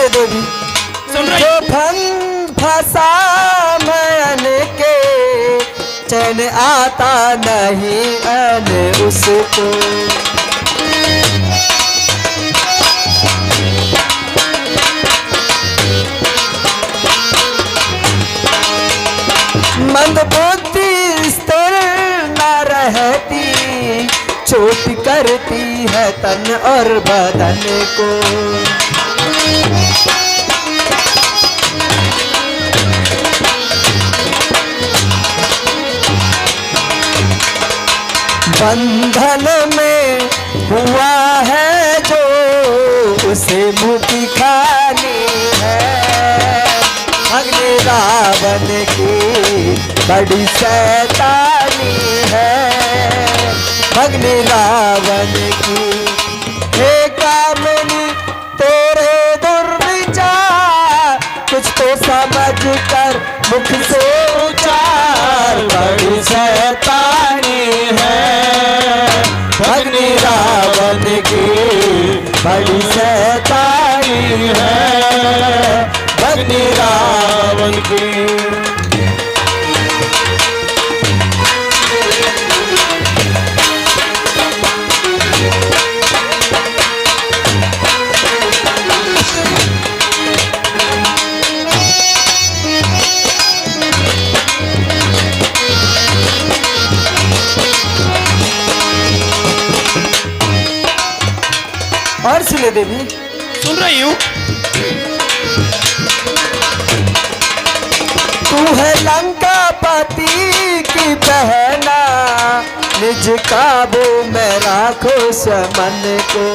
देवी। सुन रही। जो फंसा मैन के, चैन आता नहीं अन उसको। मंद बुद्धि स्थिर न रहती, चोट करती है तन और बदन को। बंधन में हुआ है जो, उसे मुक्ति खानी है भगनी रावण की बड़ी शैतानी है भगनी रावण की। हे कामनी तेरे दुर्विचार, कुछ तो समझ कर मुख से उचार, बड़ी शैतानी है भगनी रावण की बड़ी शैतानी है भगनी रावण की। और सुने देवी। सुन रही हूँ। तू है लंका पति की बहना, निज काबू में राखो समन को।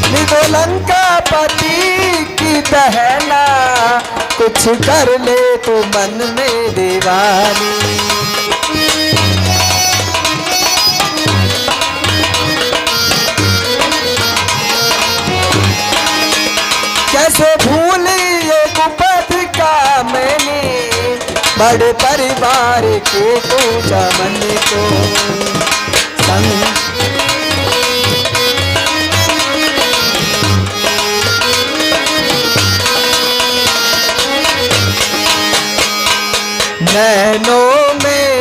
निज लंका पति की बहना, कुछ कर ले तो मन में दीवानी। बड़े परिवार के पूजा मन को संग नैनों में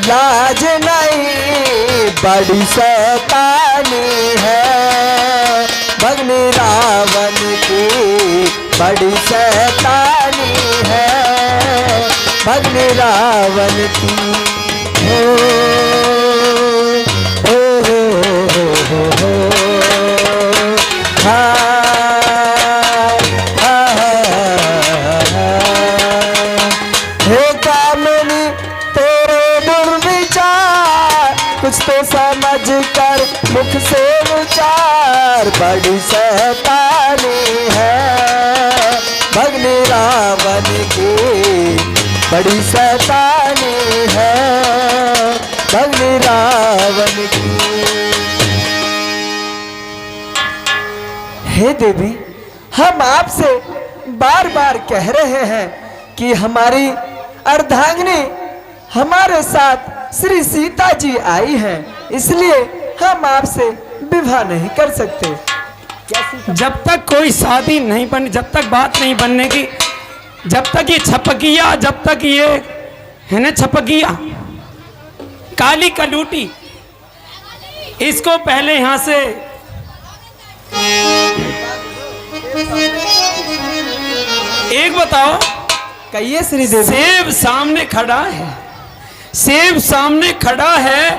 लाज नहीं बड़ी शैतानी है भगनी रावण की बड़ी शैतानी है भगनी रावण की हो कुछ तो समझ कर मुख से विचार बड़ी शैतानी है भगनी रावण की बड़ी शैतानी है भगनी रावण की। हे देवी, हम आपसे बार बार कह रहे हैं कि हमारी अर्धांगिनी हमारे साथ श्री सीता जी आई हैं, इसलिए हम आपसे विवाह नहीं कर सकते। जब तक कोई शादी नहीं बन, जब तक बात नहीं बनने की, जब तक ये छपकिया, जब तक ये है ना छपकिया काली कलूटी, इसको पहले यहां से एक बताओ, कहिए श्री देवी। सेब सामने खड़ा है, सेब सामने खड़ा है,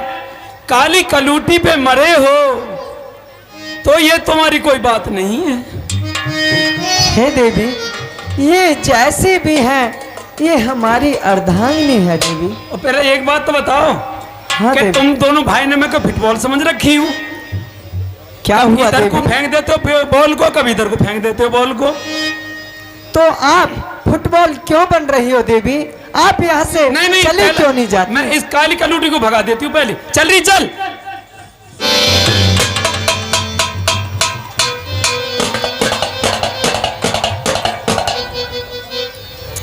काली कलूटी पे मरे हो तो ये तुम्हारी कोई बात नहीं है। हे देवी, ये जैसी भी है ये हमारी अर्धांगिनी है देवी। और फिर एक बात तो बताओ, हाँ कि देवी। तुम दोनों भाई ने मेरे को फुटबॉल समझ रखी हूँ। क्या हुआ इधर को देवी? फेंक देते हो बॉल को, कभी इधर को फेंक देते हो बॉल को। तो आप फुटबॉल क्यों बन रही हो देवी? आप यहाँ से नहीं चले पहले क्यों नहीं जाते? मैं इस काली कलूटी को भगा देती हूँ पहले। चल रही चल।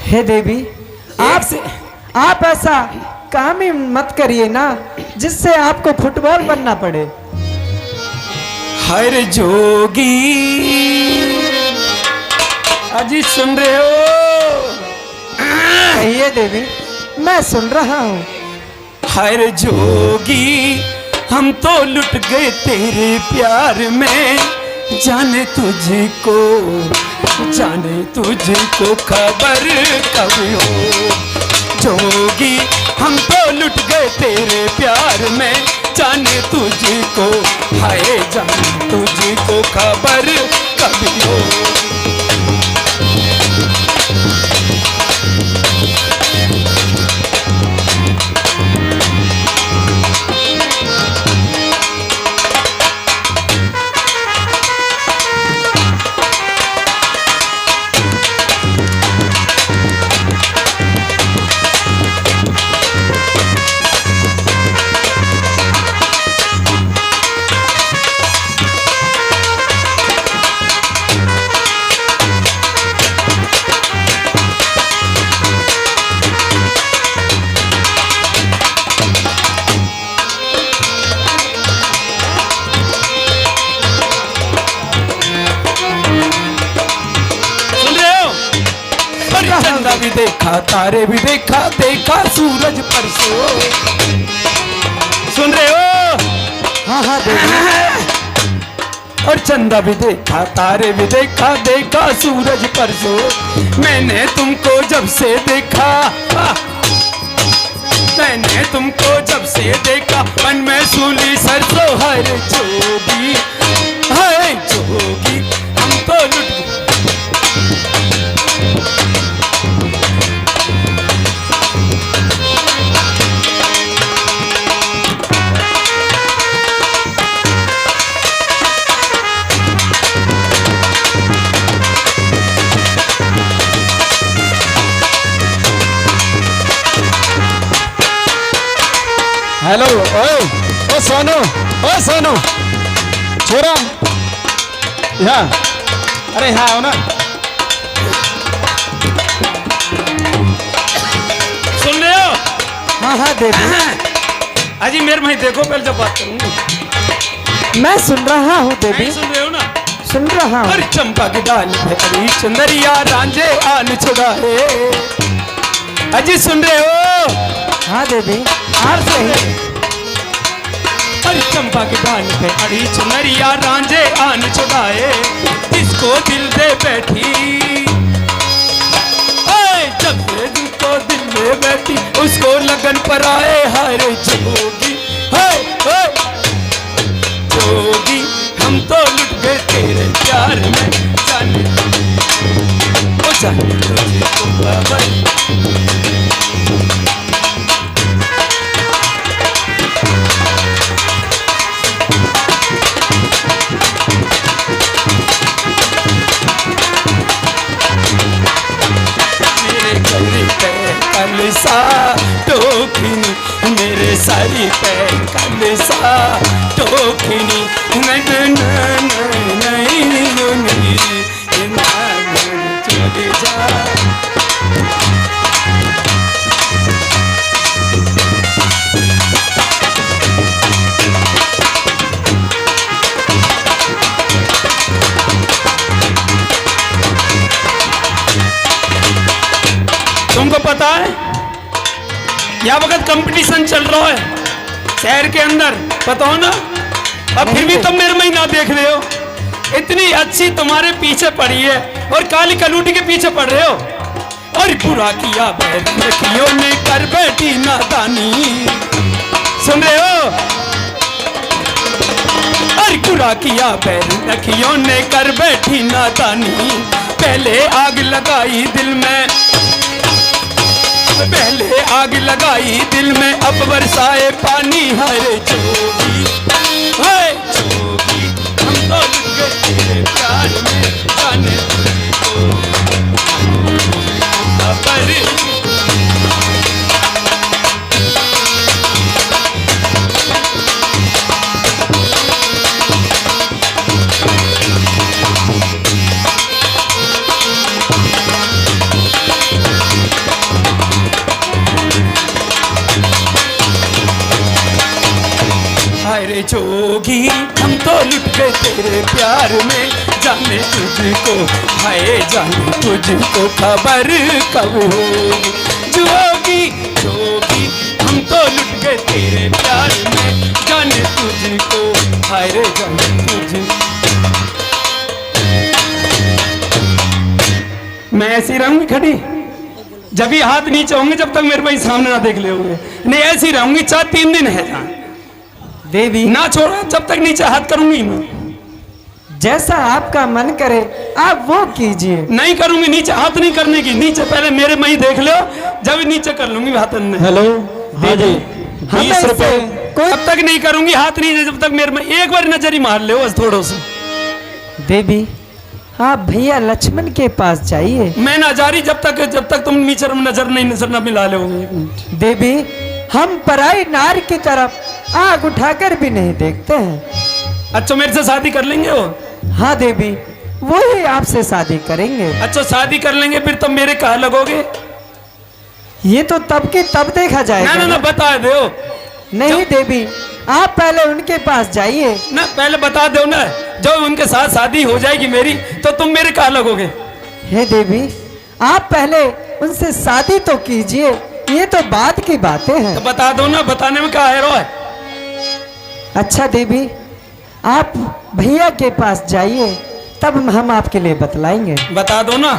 हे देवी, आप ऐसा काम ही मत करिए ना जिससे आपको फुटबॉल बनना पड़े। हर जोगी अजी सुन रहे हो? कहिए देवी, मैं सुन रहा हूँ। हर जोगी हम तो लुट गए तेरे प्यार में, जाने तुझको खबर कब हो। जोगी हम तो लुट गए तेरे प्यार में, जाने तुझको, हाय जाने तुझको खबर कब हो। चंदा भी देखा, तारे भी देखा, देखा सूरज परसों। सुन रहे हो? हाँ देवी। और चंदा भी देखा, तारे भी देखा, देखा सूरज परसों। मैंने तुमको जब से देखा, मैंने तुमको जब से देखा, मन में सूली सरसों। हर जोगी, हर जोगी हम तो लुट गए। हेलो, ओए, ओ सोनू, छोरा, यहाँ, अरे यहाँ आओ ना। हाँ हाँ देवी, अजी मेरे भाई देखो पहले जब बात करूंगी। मैं सुन रहा हूँ देवी, नहीं सुन रहे हो ना? सुन रहा हूँ। अरे चंपा की डाल पे अभी चंदरिया रांझे आन छुड़ाए। अजी सुन रहे हो? हाँ देवी, आप सही। अरे चंपा की डाल पे अड़ी चुनरिया रांझे आन छुड़ाए, जिसको दिल दे बैठी, ओए जब से जिसको दिल दे बैठी उसको लगन पर आए। हरे जोगी, हाय हाय जोगी, हम तो लुट गए तेरे प्यार में, जाने ओ जाने तुझे तो बाबा। मेरे गले पे कलसा टोकनी, मेरे सारी पे कलसा टोकनी, नहीं चले जा। तुमको पता है यह वक्त कंपटीशन चल रहा है शहर के अंदर, पता हो ना? अब फिर भी तुम मेरे में ही ना देख रहे हो। इतनी अच्छी तुम्हारे पीछे पड़ी है और काली कलूटी के पीछे पड़ रहे हो। और बुरा किया बैठियों ने कर बैठी नादानी, सुन रहे हो? और बुरा किया बैठियों ने कर बैठी नादानी, पहले आग लगाई दिल में, पहले आग लगाई दिल में, अब बरसाए पानी। हरे जोगी, हाय जोगी, हम तो लुट गए तेरे प्यार में, जाने तुझको खबर। अरे जोगी, हम तो लुट गए तेरे प्यार में, जाने तुझको, हाय जाने तुझको खबर कब होगी। जोगी जोगी, हम तो लुट गए तेरे प्यार में, जाने तुझको, हाय रे जाने तुझको। मैं ऐसी रहूंगी खड़ी, जब भी हाथ नीचे होंगे, जब तक मेरे भाई सामने ना देख ले होंगे। नहीं ऐसी रहूंगी, चाहे 3 दिन है जहाँ देवी, ना छोड़ो जब तक नीचे हाथ करूंगी मैं। जैसा आपका मन करे आप वो कीजिए। नहीं करूंगी, नीचे हाथ नहीं करने की। नीचे पहले मेरे में ही देख लो, जब नीचे कर लूंगी हाथ में। हेलो, हाँ जी, हमें 20 रुपए। कोई तब तक नहीं करूंगी हाथ नीचे, जब तक मेरे में एक बार नजर ही मार ले बस थोड़ा सा। देवी, आप भैया लक्ष्मण के पास जाइए। मैं ना जा रही जब तक तुम नीचे नजर न मिला लोगे। देवी, हम पराई नार की तरफ आग उठाकर भी नहीं देखते हैं। अच्छा मेरे से शादी कर लेंगे वो? हाँ देवी, वो ही आपसे शादी करेंगे। अच्छा शादी कर लेंगे, फिर तुम मेरे कहा लगोगे? ये तो तब के तब देखा जाएगा। ना बता दो। नहीं देवी, आप पहले उनके पास जाइए। ना पहले बता दो ना, जब उनके साथ शादी हो जाएगी मेरी, तो तुम मेरे कहा लगोगे? हे देवी, आप पहले उनसे शादी तो कीजिए, ये तो बाद की बातें हैं। तो बता दो ना, बताने में क्या है? अच्छा देवी, आप भैया के पास जाइए, तब हम आपके लिए बतलाएंगे। बता दो ना।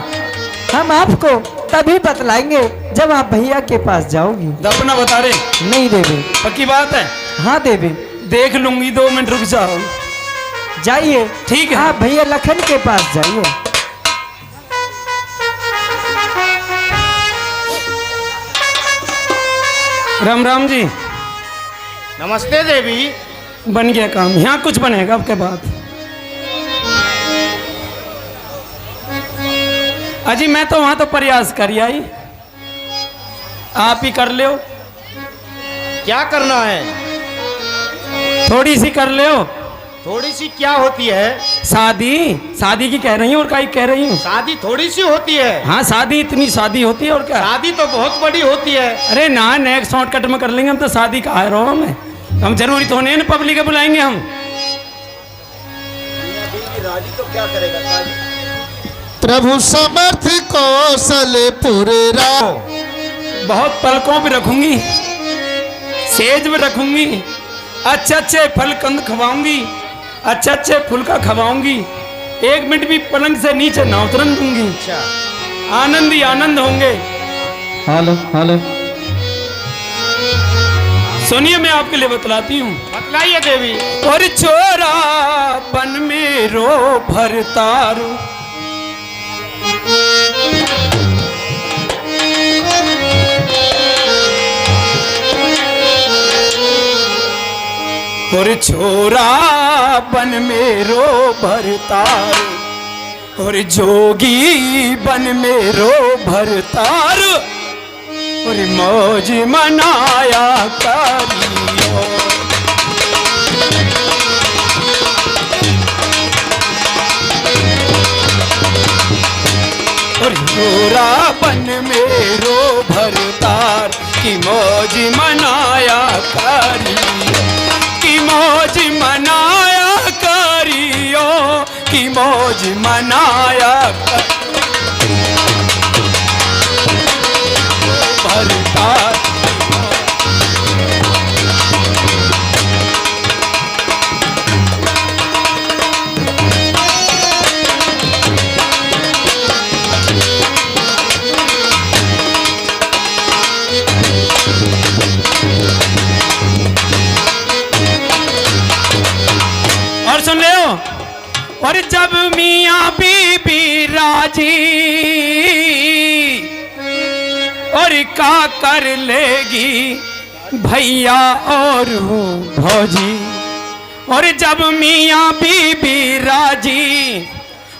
हम आपको तभी बतलाएंगे जब आप भैया के पास जाओगी। अपना बता रहे? नहीं देवी। पक्की बात है? हाँ देवी। देख लूंगी, 2 मिनट रुक जाओ। जाइए। ठीक है। आप भैया लखन के पास जाइए। राम राम जी। नमस्ते देवी। बन गया काम, यहाँ कुछ बनेगा आपके बाद। अजी मैं तो वहां तो प्रयास करी आई, आप ही कर ले। क्या करना है? थोड़ी सी कर ले। थोड़ी सी क्या होती है? शादी शादी की कह रही हूँ और क्या कह रही हूँ? शादी थोड़ी सी होती है। हाँ शादी, इतनी शादी होती है और क्या? शादी तो बहुत बड़ी होती है। अरे ना, नेक्स्ट शॉर्टकट में कर लेंगे हम तो, शादी कहा है रहो में, हम जरूरी तो नहीं ना पब्लिक बुलाएंगे हम। प्रभु समर्थ कौशलपुर राम। बहुत पलकों पे रखूंगी, सेज में रखूंगी, अच्छे अच्छे फल कंद खवाऊंगी, अच्छे अच्छे फुलका खवाऊंगी, 1 मिनट भी पलंग से नीचे ना उतरन दूंगी। आनंद ही आनंद होंगे। Hello hello. सुनिए मैं आपके लिए बतलाती हूँ। बतलाइए देवी। और चोरा बन में रो भरतारू, और छोरा बन में रो भरतारू, और जोगी बन में रो भरतारू, और मौज मनाया करियो। और छोरा बन में रो भरतार की मौज मनाया करियो, की मौज मनाया करियो, की मौज मनाया भरतार। और सुन ले, और जब मियाँ बीबी राजी, और का कर लेगी भैया और भौजी, और जब मियाँ बीबी राजी,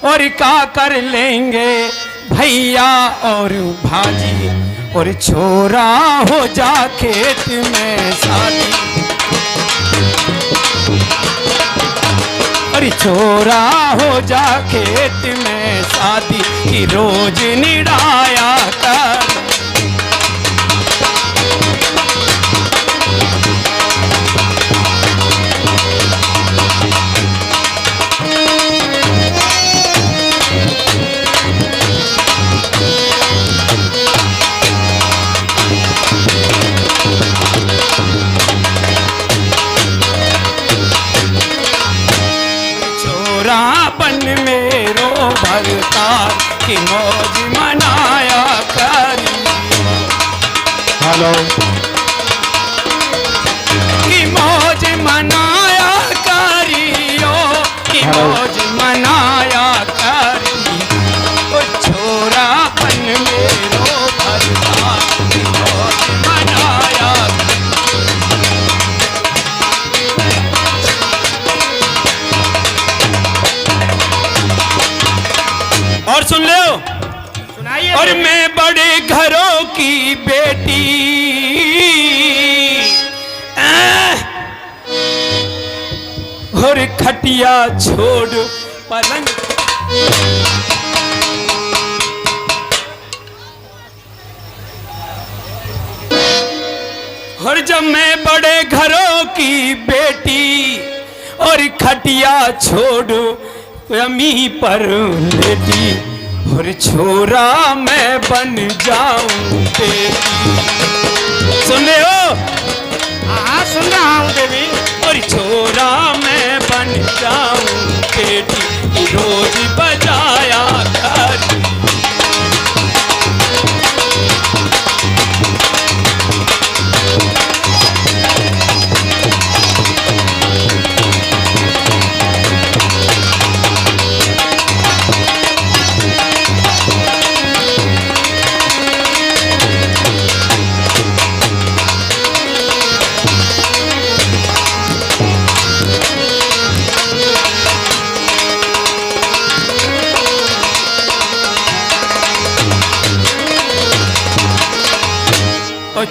और का कर लेंगे भैया और भाजी, और छोरा हो जा खेत में शादी, और छोरा हो जा खेत में शादी, की रोज निराया कर। बन मेरो भरतार की मौज मनाया करियो। हेलो। की मौज मनाया करियो, की मौज मनाया करियो। ओ छोरा बन मेरो भरतार की मौज मनाया। और सुन लो, सुनाइए। और मैं बड़े घरों की बेटी, और खटिया छोड़ पलंग, और जब मैं बड़े घरों की बेटी, और खटिया छोड़ अमी पर लेटी, और छोरा मैं बन जाऊं बेटी। सुन रहे हो? हाँ सुन रहा हूँ देवी। और छोरा मैं बन जाऊं बेटी, रोज बजाया कर।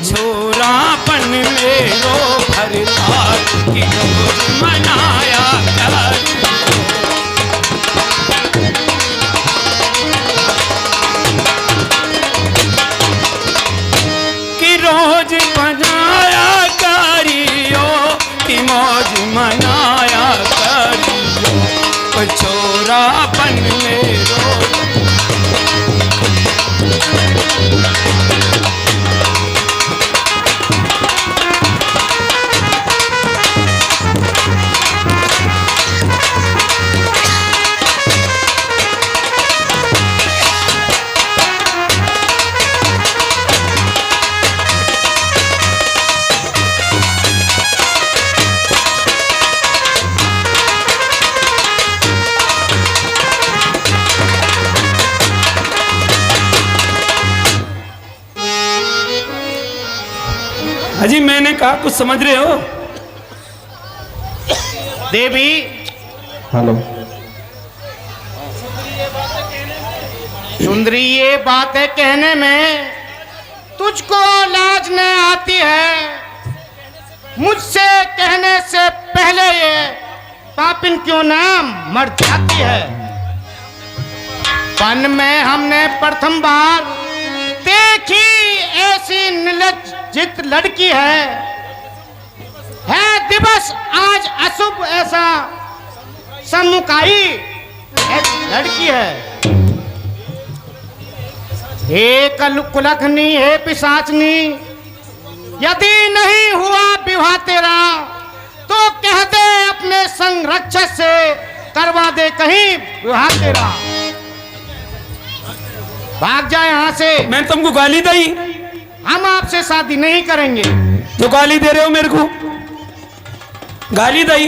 छोरा बन मेरो भरतार की रोज मनाया कर। कि रोज बनाया करियो कि मौज मनाया करियो ओ छोरापन में रोज। अजी मैंने कहा कुछ समझ रहे हो? देवी हेलो। सुंदरी, ये बातें कहने में तुझको लाज न आती है? मुझसे कहने से पहले ये पापिन क्यों नाम मर जाती है। वन में हमने प्रथम बार देखी ऐसी निर्लज्जित लड़की है दिवस आज अशुभ ऐसा सम्मुख आई ऐसी लड़की है। हे कुलखनी, हे पिशाचनी, यदि नहीं हुआ विवाह तेरा तो कह दे अपने संरक्षक से करवा दे कहीं विवाह तेरा। भाग जाए यहाँ से। मैं तुमको गाली दी? हम आपसे शादी नहीं करेंगे। जो गाली दे रहे हो मेरे को, गाली दी?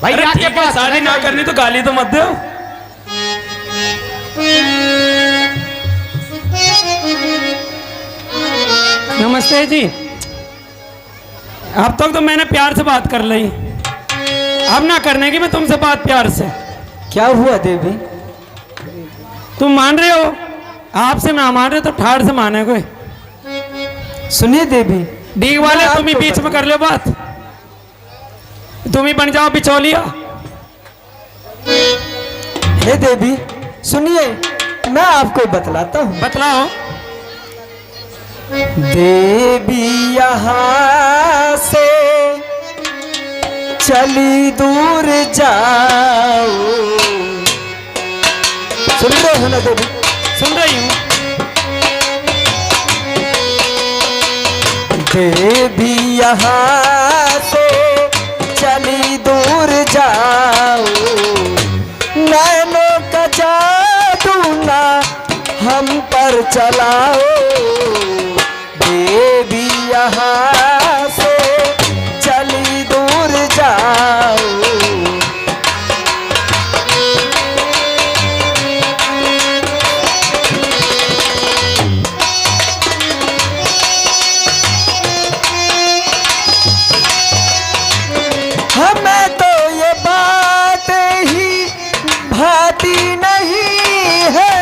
भैया के पास शादी ना करनी तो गाली तो मत दो। नमस्ते जी। अब तक तो मैंने प्यार से बात कर ली, अब ना करने की मैं तुमसे बात प्यार से। क्या हुआ देवी? तुम मान रहे हो? आपसे ना मान रहे तो ठाड़ से माने कोई। सुनिए देवी, डीग वाले मैं तुम ही आपको बीच में कर लो बात, तुम ही बन जाओ बिचौलिया। हे देवी सुनिए, मैं आपको बतलाता हूँ। बतलाओ। देवी यहाँ से चली दूर जाओ। सुन रहे हो ना देवी? सुन रही हूँ। देवी यहाँ से चली दूर जाओ, नैनों का जादू ना हम पर चलाओ। देवी यहाँ से चली दूर जाओ। हमें तो ये बात ही भाती नहीं है।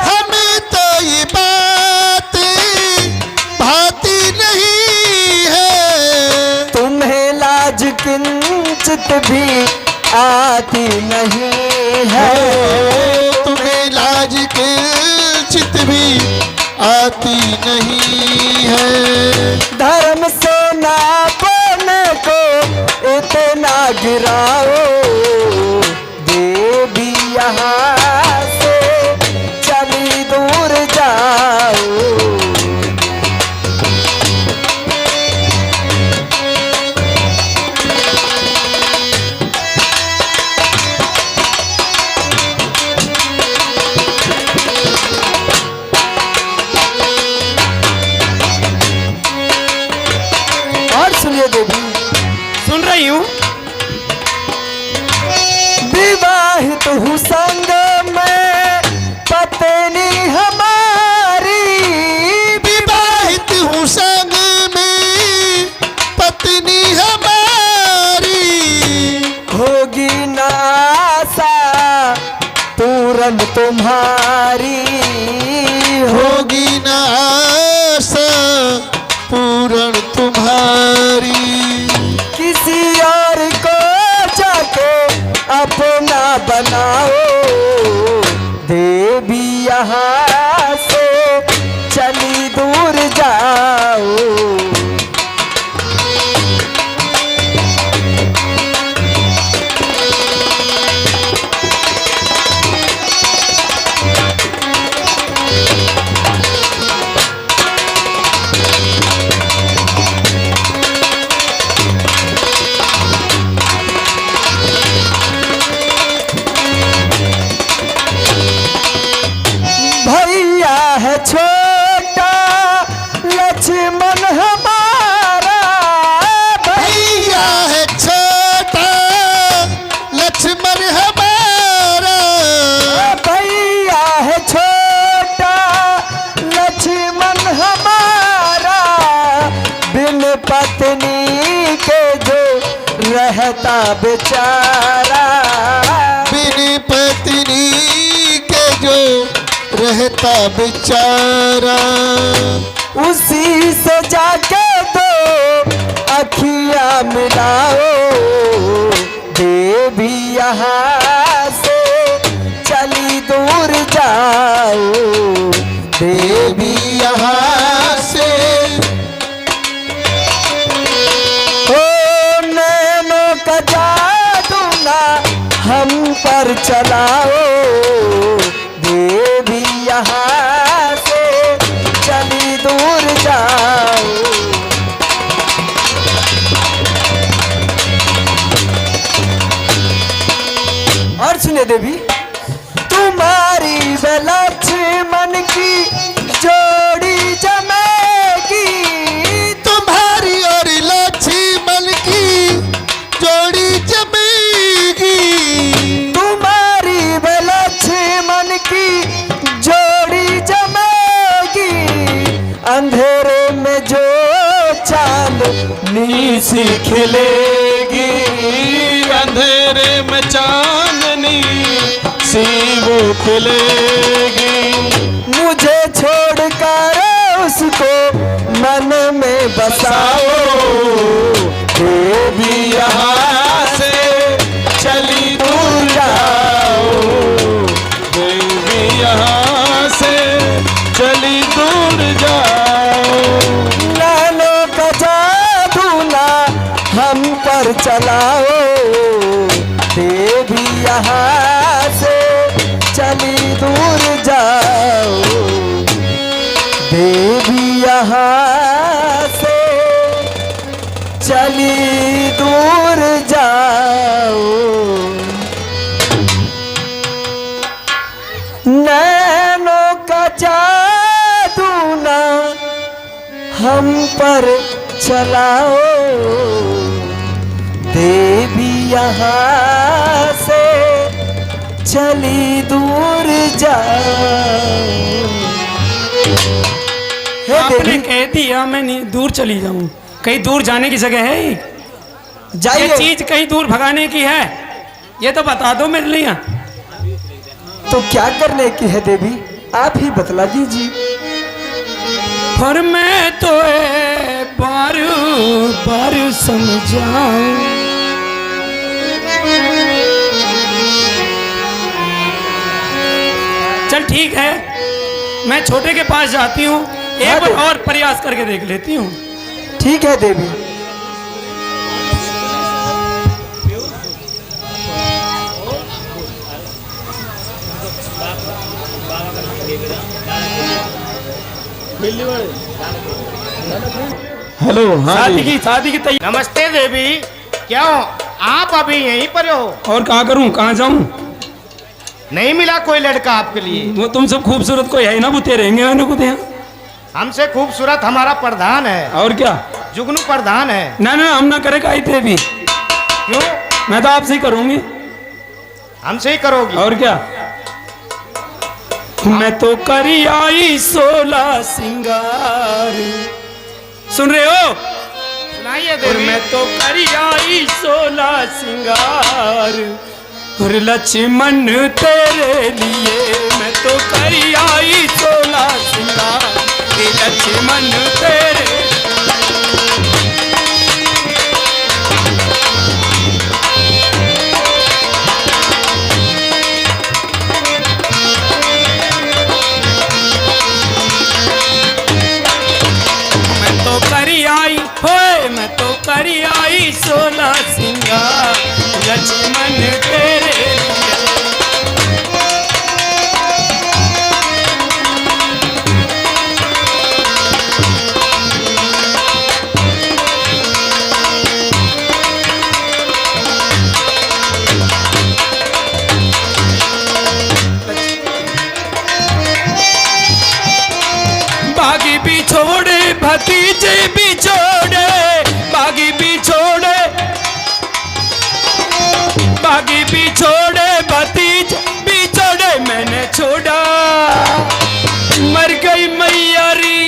हमें तो ये बात भाती नहीं है। तुम्हें लाज किंचित भी आती नहीं है। तुम्हें लाज के चित भी आती नहीं है। धर्म से नापने को इतना गिराओ। देवी यहाँ से चली दूर जाओ। और सुनिए देवी, सुन रही हूँ। विवाहित हूँ संग में पत्नी हमारी। विवाहित हूँ संग में पत्नी हमारी। होगी ना आशा पूरन तुम्हारी। होगी न आशा पूर्ण तुम्हारी। किसी और को रहता बेचारा, बिन पत्नी के जो रहता बेचारा, उसी से जाके दो अखियां मिलाओ, देवी यहाँ से चली दूर जाओ, देवी यहाँ से हो नैनों का जादू ना हम पर चलाओ, देवी यहाँ से चली दूर जाओ। और सुने देवी, तुम्हारी व लक्ष्मण की जोड़ी जमेगी, तुम्हारी और लक्ष्मण की जोड़ी जमेगी, तुम्हारी व लक्ष्मण की जोड़ी जमेगी, अंधेरे में जो चांदनी सी खिलेगी, अंधेरे में चांदनी सी वो खिलेगी, मुझे छोड़कर उसको मन में बसाओ, देवी यहाँ से चली दूर जाओ, देवी यहाँ से चली दूर जाओ, नैनों का जादू ना हम पर चलाओ, देवी यहाँ से चली दूर जाओ, देवी यहाँ से चली दूर जाओ, नैनों का जादू ना हम पर चलाओ, देवी यहाँ से चली दूर जाओ। हे आपने देवी, कह दिया मैं नहीं दूर चली जाऊं। कहीं दूर जाने की जगह है ये जाइए। चीज कहीं दूर भगाने की है, ये तो बता दो मेरे लिए। तो क्या करने की है देवी, आप ही बतला दीजिए। पर मैं तो बार बार समझाऊं, चल ठीक है, मैं छोटे के पास जाती हूँ, एक बार और प्रयास करके देख लेती हूँ। ठीक है देवी। हेलो, हाँ शादी जी। की तैयारी। नमस्ते देवी, क्यों आप अभी यहीं पर हो? और कहाँ करूँ, कहाँ जाऊँ? नहीं मिला कोई लड़का आपके लिए? वो तुम सब खूबसूरत कोई है ना, बुते रहेंगे मैंने कुछ यहाँ। हमसे खूबसूरत हमारा प्रधान है, और क्या? जुगनू प्रधान है। ना ना, हम ना करेगा आई थे भी, क्यों? मैं तो आपसे ही करूंगी। हमसे ही करोगी? और क्या? मैं तो करी आई 16 सिंगार, सुन रहे हो? सुनाइए और देवी। मैं तो करी आई 16 सिंगार, और लक्ष्मण तेरे लिए मैं तो करी आई 16 सिंगार, लक्ष्मण तेरे। मैं तो करी आई होए, मैं तो करी आई 16 सिंगार, लक्ष्मण तेरे लिए। बागी भी छोड़े भतीजे भी छोड़े, बागी भी छोड़े, बागी भी छोड़े भतीजे भी छोड़े, मैंने छोड़ा मर गई मैया री,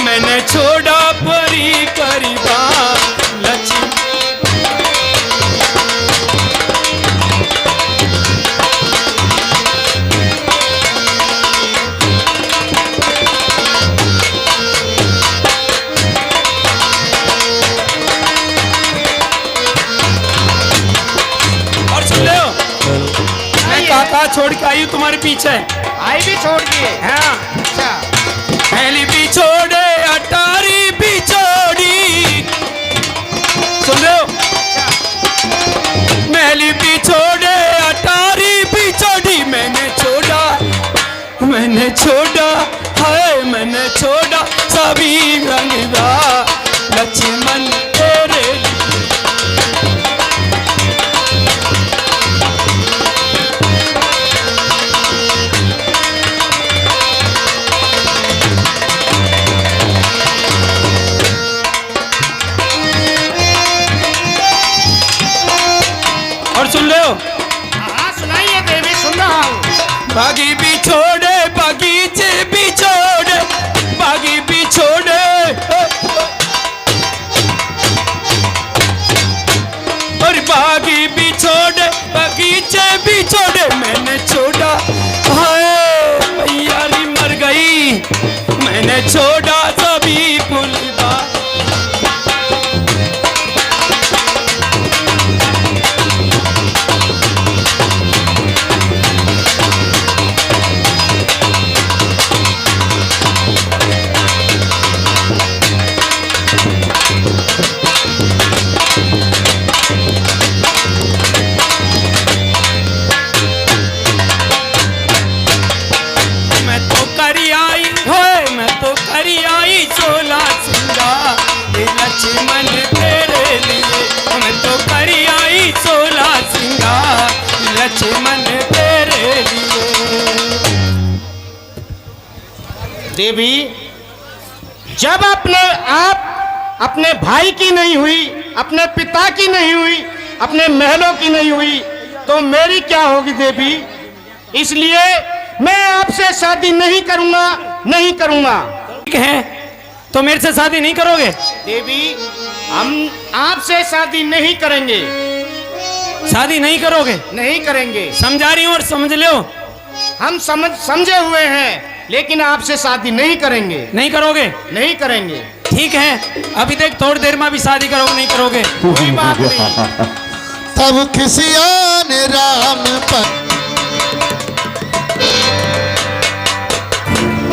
मैंने छोड़ा परी करीबा लक्ष्मण साथ छोड़ के आई हूँ तुम्हारे पीछे। आई भी छोड़ दिए। हाँ, अच्छा, पहली भी छोड़े अटारी भी छोड़ी, सुन रहे हो? महली भी छोड़े अटारी भी छोड़ी, मैंने छोड़ा हाय मैंने छोड़ा सभी रंगदा लक्ष्मण तेरे लिए। और सुन लो, हाँ सुनाइए देवी, सुन रहा हूँ। बागी भी छोड़े बगीचे भी छोड़े, बागी भी छोड़े, और बागी भी छोड़े बगीचे भी छोड़े, मैंने छोड़ा हाय यारी मर गई, मैंने छोड़ा सभी पुलवा। चोला सिंगा लक्ष्मण तेरे लिए, मैं तो करी आई चोला सिंगा लक्ष्मण तेरे लिए। देवी, जब आप अपने भाई की नहीं हुई, अपने पिता की नहीं हुई, अपने महलों की नहीं हुई, तो मेरी क्या होगी देवी? इसलिए मैं आपसे शादी नहीं करूंगा। ठीक है, तो मेरे से शादी नहीं करोगे? देवी, हम आपसे शादी नहीं करेंगे। शादी नहीं करोगे? नहीं करेंगे। समझा रही हूँ और समझ लो। हम समझे हुए हैं, लेकिन आपसे शादी नहीं करेंगे। नहीं करोगे? नहीं करेंगे। ठीक है, अभी देख थोड़ी देर में भी शादी करोगे नहीं करोगे? कोई बात नहीं। तब खिसियान राम पर